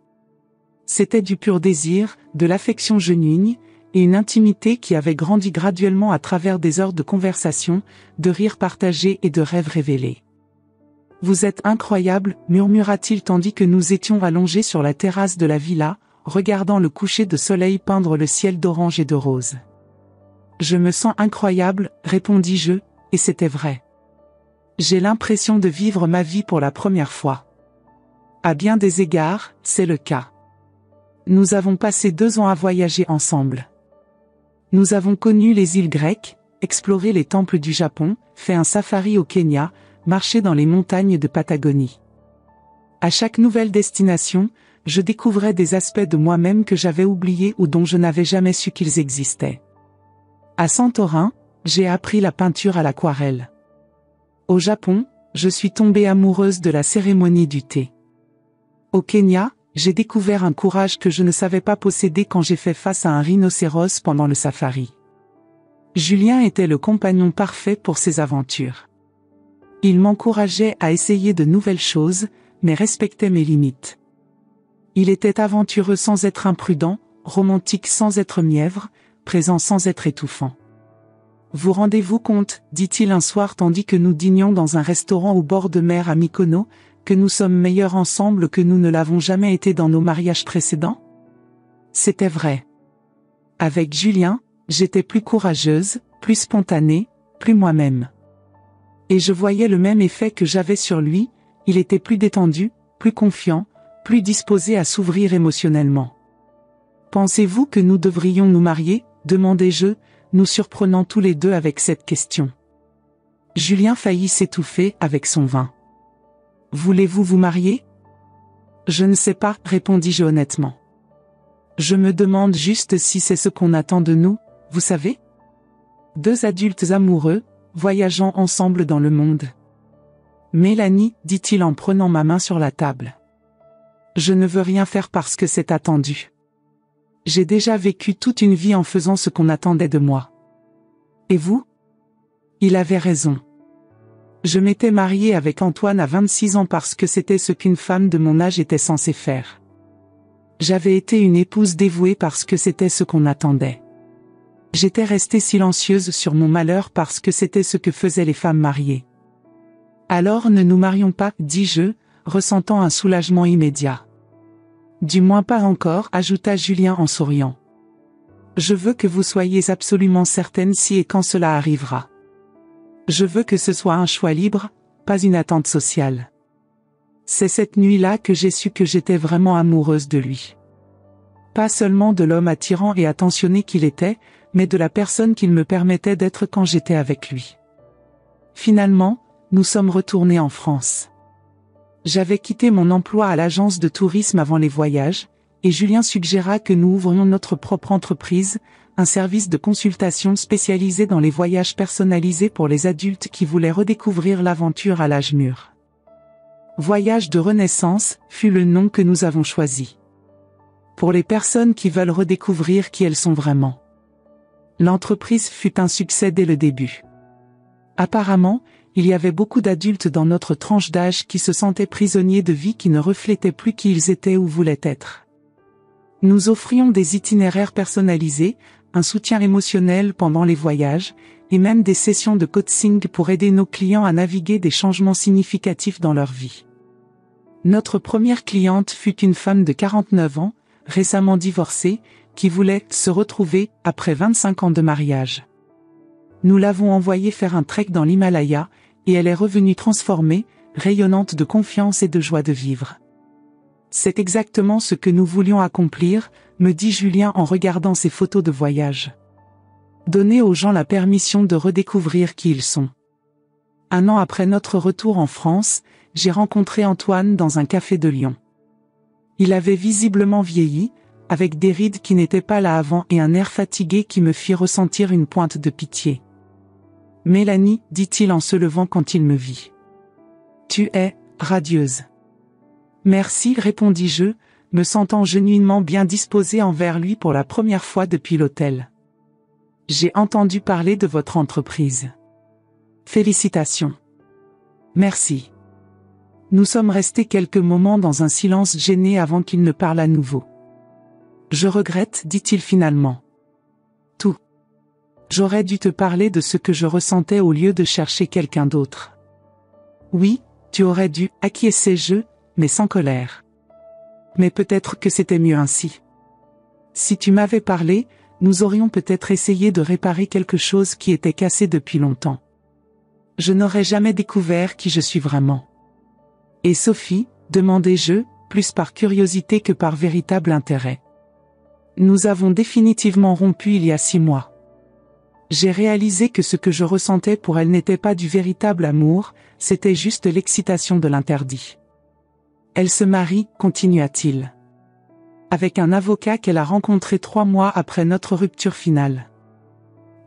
Speaker 1: C'était du pur désir, de l'affection genuine, et une intimité qui avait grandi graduellement à travers des heures de conversation, de rires partagés et de rêves révélés. « Vous êtes incroyable », murmura-t-il tandis que nous étions allongés sur la terrasse de la villa, regardant le coucher de soleil peindre le ciel d'orange et de rose. « Je me sens incroyable », répondis-je, et c'était vrai. J'ai l'impression de vivre ma vie pour la première fois. À bien des égards, c'est le cas. Nous avons passé 2 ans à voyager ensemble. Nous avons connu les îles grecques, exploré les temples du Japon, fait un safari au Kenya, marché dans les montagnes de Patagonie. À chaque nouvelle destination, je découvrais des aspects de moi-même que j'avais oubliés ou dont je n'avais jamais su qu'ils existaient. À Santorin, j'ai appris la peinture à l'aquarelle. Au Japon, je suis tombée amoureuse de la cérémonie du thé. Au Kenya, j'ai découvert un courage que je ne savais pas posséder quand j'ai fait face à un rhinocéros pendant le safari. Julien était le compagnon parfait pour ces aventures. Il m'encourageait à essayer de nouvelles choses, mais respectait mes limites. Il était aventureux sans être imprudent, romantique sans être mièvre, présent sans être étouffant. « Vous rendez-vous compte, dit-il un soir tandis que nous dînions dans un restaurant au bord de mer à Mykonos, que nous sommes meilleurs ensemble que nous ne l'avons jamais été dans nos mariages précédents ? » C'était vrai. Avec Julien, j'étais plus courageuse, plus spontanée, plus moi-même. Et je voyais le même effet que j'avais sur lui, Il était plus détendu, plus confiant, plus disposé à s'ouvrir émotionnellement. Pensez-vous que nous devrions nous marier ? Demandai-je, nous surprenant tous les deux avec cette question. Julien faillit s'étouffer avec son vin. Voulez-vous vous marier ? Je ne sais pas, répondis-je honnêtement. Je me demande juste si c'est ce qu'on attend de nous, vous savez ? Deux adultes amoureux, voyageant ensemble dans le monde. Mélanie, dit-il en prenant ma main sur la table. Je ne veux rien faire parce que c'est attendu. J'ai déjà vécu toute une vie en faisant ce qu'on attendait de moi. Et vous ? Il avait raison. Je m'étais mariée avec Antoine à 26 ans parce que c'était ce qu'une femme de mon âge était censée faire. J'avais été une épouse dévouée parce que c'était ce qu'on attendait. J'étais restée silencieuse sur mon malheur parce que c'était ce que faisaient les femmes mariées. Alors ne nous marions pas, dis-je, ressentant un soulagement immédiat. Du moins pas encore, ajouta Julien en souriant. Je veux que vous soyez absolument certaine si et quand cela arrivera. Je veux que ce soit un choix libre, pas une attente sociale. C'est cette nuit-là que j'ai su que j'étais vraiment amoureuse de lui. Pas seulement de l'homme attirant et attentionné qu'il était, mais de la personne qu'il me permettait d'être quand j'étais avec lui. Finalement, nous sommes retournés en France. J'avais quitté mon emploi à l'agence de tourisme avant les voyages, et Julien suggéra que nous ouvrions notre propre entreprise, un service de consultation spécialisé dans les voyages personnalisés pour les adultes qui voulaient redécouvrir l'aventure à l'âge mûr. Voyage de Renaissance fut le nom que nous avons choisi. Pour les personnes qui veulent redécouvrir qui elles sont vraiment. L'entreprise fut un succès dès le début. Apparemment, il y avait beaucoup d'adultes dans notre tranche d'âge qui se sentaient prisonniers de vie qui ne reflétaient plus qui ils étaient ou voulaient être. Nous offrions des itinéraires personnalisés, un soutien émotionnel pendant les voyages, et même des sessions de coaching pour aider nos clients à naviguer des changements significatifs dans leur vie. Notre première cliente fut une femme de 49 ans, récemment divorcée, qui voulait se retrouver après 25 ans de mariage. Nous l'avons envoyée faire un trek dans l'Himalaya, et elle est revenue transformée, rayonnante de confiance et de joie de vivre. C'est exactement ce que nous voulions accomplir, me dit Julien en regardant ses photos de voyage. Donner aux gens la permission de redécouvrir qui ils sont. 1 an après notre retour en France, j'ai rencontré Antoine dans un café de Lyon. Il avait visiblement vieilli, avec des rides qui n'étaient pas là avant et un air fatigué qui me fit ressentir une pointe de pitié. « Mélanie, dit-il en se levant quand il me vit. Tu es radieuse. » « Merci, répondis-je, me sentant genuinement bien disposée envers lui pour la première fois depuis l'hôtel. « J'ai entendu parler de votre entreprise. Félicitations. » « Merci. » Nous sommes restés quelques moments dans un silence gêné avant qu'il ne parle à nouveau. « Je regrette, dit-il finalement. Tout. J'aurais dû te parler de ce que je ressentais au lieu de chercher quelqu'un d'autre. » « Oui, tu aurais dû, acquiesçai-je, mais sans colère. Mais peut-être que c'était mieux ainsi. Si tu m'avais parlé, nous aurions peut-être essayé de réparer quelque chose qui était cassé depuis longtemps. Je n'aurais jamais découvert qui je suis vraiment. Et Sophie, demandai-je, plus par curiosité que par véritable intérêt. Nous avons définitivement rompu il y a 6 mois. J'ai réalisé que ce que je ressentais pour elle n'était pas du véritable amour, c'était juste l'excitation de l'interdit. Elle se marie, continua-t-il. Avec un avocat qu'elle a rencontré 3 mois après notre rupture finale.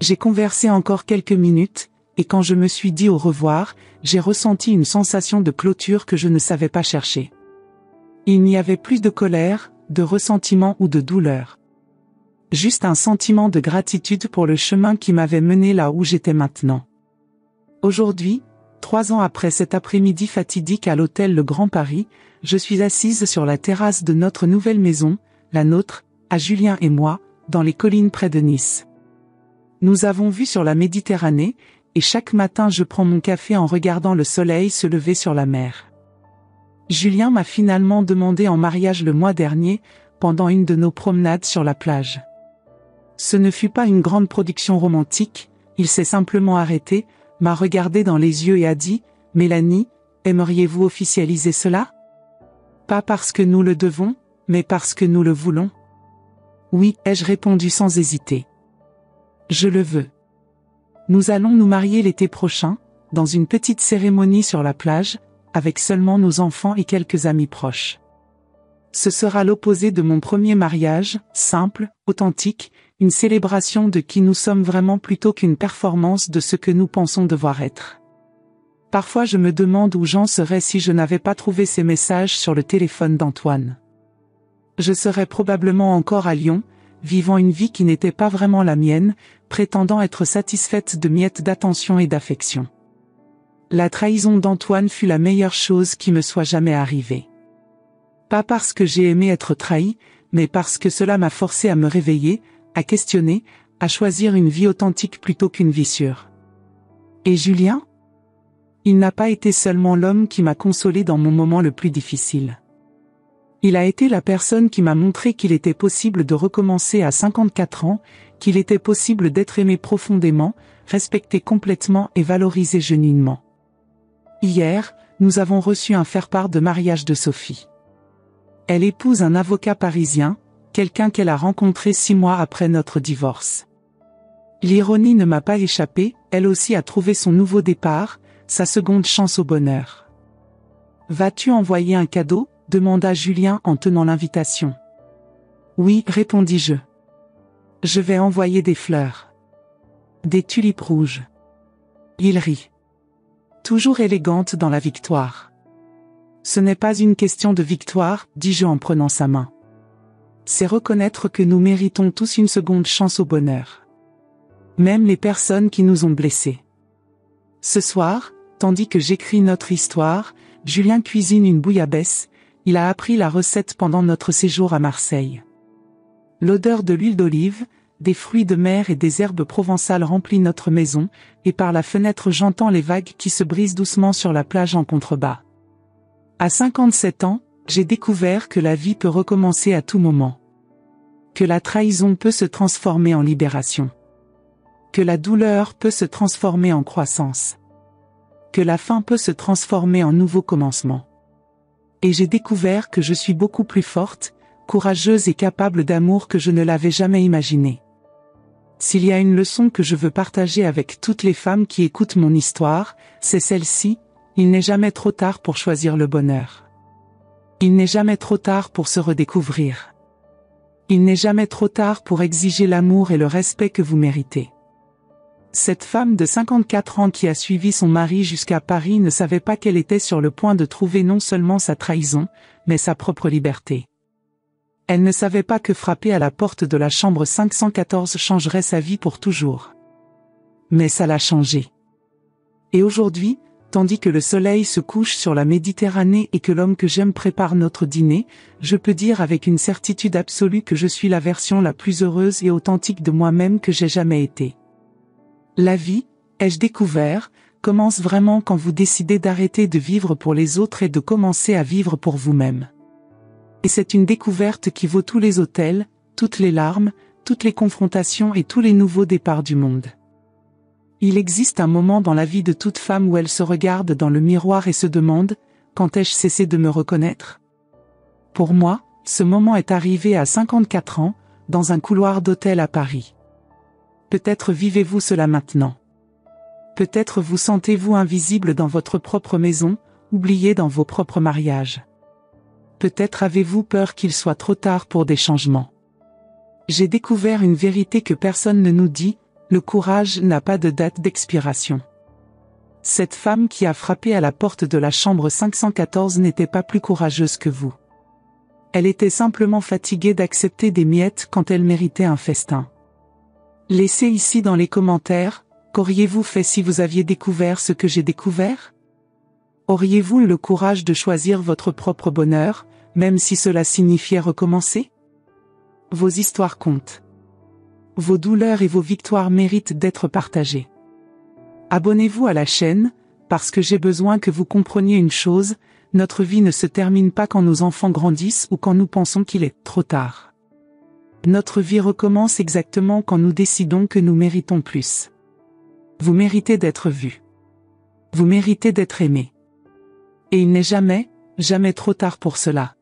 Speaker 1: J'ai conversé encore quelques minutes, et quand je me suis dit au revoir, j'ai ressenti une sensation de clôture que je ne savais pas chercher. Il n'y avait plus de colère, de ressentiment ou de douleur. Juste un sentiment de gratitude pour le chemin qui m'avait mené là où j'étais maintenant. Aujourd'hui, 3 ans après cet après-midi fatidique à l'hôtel Le Grand Paris, je suis assise sur la terrasse de notre nouvelle maison, la nôtre, à Julien et moi, dans les collines près de Nice. Nous avons vue sur la Méditerranée, et chaque matin je prends mon café en regardant le soleil se lever sur la mer. Julien m'a finalement demandé en mariage le mois dernier, pendant une de nos promenades sur la plage. Ce ne fut pas une grande production romantique, il s'est simplement arrêté, m'a regardé dans les yeux et a dit « Mélanie, aimeriez-vous officialiser cela? Pas parce que nous le devons, mais parce que nous le voulons. Oui, ai-je répondu sans hésiter. Je le veux. Nous allons nous marier l'été prochain, dans une petite cérémonie sur la plage, avec seulement nos enfants et quelques amis proches. Ce sera l'opposé de mon premier mariage, simple, authentique, une célébration de qui nous sommes vraiment plutôt qu'une performance de ce que nous pensons devoir être. Parfois je me demande où j'en serais si je n'avais pas trouvé ces messages sur le téléphone d'Antoine. Je serais probablement encore à Lyon, vivant une vie qui n'était pas vraiment la mienne, prétendant être satisfaite de miettes d'attention et d'affection. La trahison d'Antoine fut la meilleure chose qui me soit jamais arrivée. Pas parce que j'ai aimé être trahi, mais parce que cela m'a forcé à me réveiller, à questionner, à choisir une vie authentique plutôt qu'une vie sûre. Et Julien? Il n'a pas été seulement l'homme qui m'a consolé dans mon moment le plus difficile. Il a été la personne qui m'a montré qu'il était possible de recommencer à 54 ans, qu'il était possible d'être aimé profondément, respecté complètement et valorisé genuinement. Hier, nous avons reçu un faire-part de mariage de Sophie. Elle épouse un avocat parisien, quelqu'un qu'elle a rencontré 6 mois après notre divorce. L'ironie ne m'a pas échappé, elle aussi a trouvé son nouveau départ, sa seconde chance au bonheur. « Vas-tu envoyer un cadeau ?» demanda Julien en tenant l'invitation. « Oui, répondis-je. Je vais envoyer des fleurs. Des tulipes rouges. » Il rit. Toujours élégante dans la victoire. « Ce n'est pas une question de victoire, dis-je en prenant sa main. C'est reconnaître que nous méritons tous une seconde chance au bonheur. Même les personnes qui nous ont blessés. » Ce soir, tandis que j'écris notre histoire, Julien cuisine une bouillabaisse. Il a appris la recette pendant notre séjour à Marseille. L'odeur de l'huile d'olive, des fruits de mer et des herbes provençales remplit notre maison, et par la fenêtre j'entends les vagues qui se brisent doucement sur la plage en contrebas. À 57 ans, j'ai découvert que la vie peut recommencer à tout moment. Que la trahison peut se transformer en libération. Que la douleur peut se transformer en croissance. Que la fin peut se transformer en nouveau commencement. Et j'ai découvert que je suis beaucoup plus forte, courageuse et capable d'amour que je ne l'avais jamais imaginé. S'il y a une leçon que je veux partager avec toutes les femmes qui écoutent mon histoire, c'est celle-ci: il n'est jamais trop tard pour choisir le bonheur. Il n'est jamais trop tard pour se redécouvrir. Il n'est jamais trop tard pour exiger l'amour et le respect que vous méritez. Cette femme de 54 ans qui a suivi son mari jusqu'à Paris ne savait pas qu'elle était sur le point de trouver non seulement sa trahison, mais sa propre liberté. Elle ne savait pas que frapper à la porte de la chambre 514 changerait sa vie pour toujours. Mais ça l'a changé. Et aujourd'hui, tandis que le soleil se couche sur la Méditerranée et que l'homme que j'aime prépare notre dîner, je peux dire avec une certitude absolue que je suis la version la plus heureuse et authentique de moi-même que j'ai jamais été. La vie, ai-je découvert, commence vraiment quand vous décidez d'arrêter de vivre pour les autres et de commencer à vivre pour vous-même. Et c'est une découverte qui vaut tous les hôtels, toutes les larmes, toutes les confrontations et tous les nouveaux départs du monde. Il existe un moment dans la vie de toute femme où elle se regarde dans le miroir et se demande « Quand ai-je cessé de me reconnaître ?» Pour moi, ce moment est arrivé à 54 ans, dans un couloir d'hôtel à Paris. Peut-être vivez-vous cela maintenant. Peut-être vous sentez-vous invisible dans votre propre maison, oublié dans vos propres mariages. Peut-être avez-vous peur qu'il soit trop tard pour des changements. J'ai découvert une vérité que personne ne nous dit, le courage n'a pas de date d'expiration. Cette femme qui a frappé à la porte de la chambre 514 n'était pas plus courageuse que vous. Elle était simplement fatiguée d'accepter des miettes quand elle méritait un festin. Laissez ici dans les commentaires, qu'auriez-vous fait si vous aviez découvert ce que j'ai découvert? Auriez-vous eu le courage de choisir votre propre bonheur, même si cela signifiait recommencer? Vos histoires comptent. Vos douleurs et vos victoires méritent d'être partagées. Abonnez-vous à la chaîne, parce que j'ai besoin que vous compreniez une chose, notre vie ne se termine pas quand nos enfants grandissent ou quand nous pensons qu'il est trop tard. Notre vie recommence exactement quand nous décidons que nous méritons plus. Vous méritez d'être vu. Vous méritez d'être aimé. Et il n'est jamais, jamais trop tard pour cela.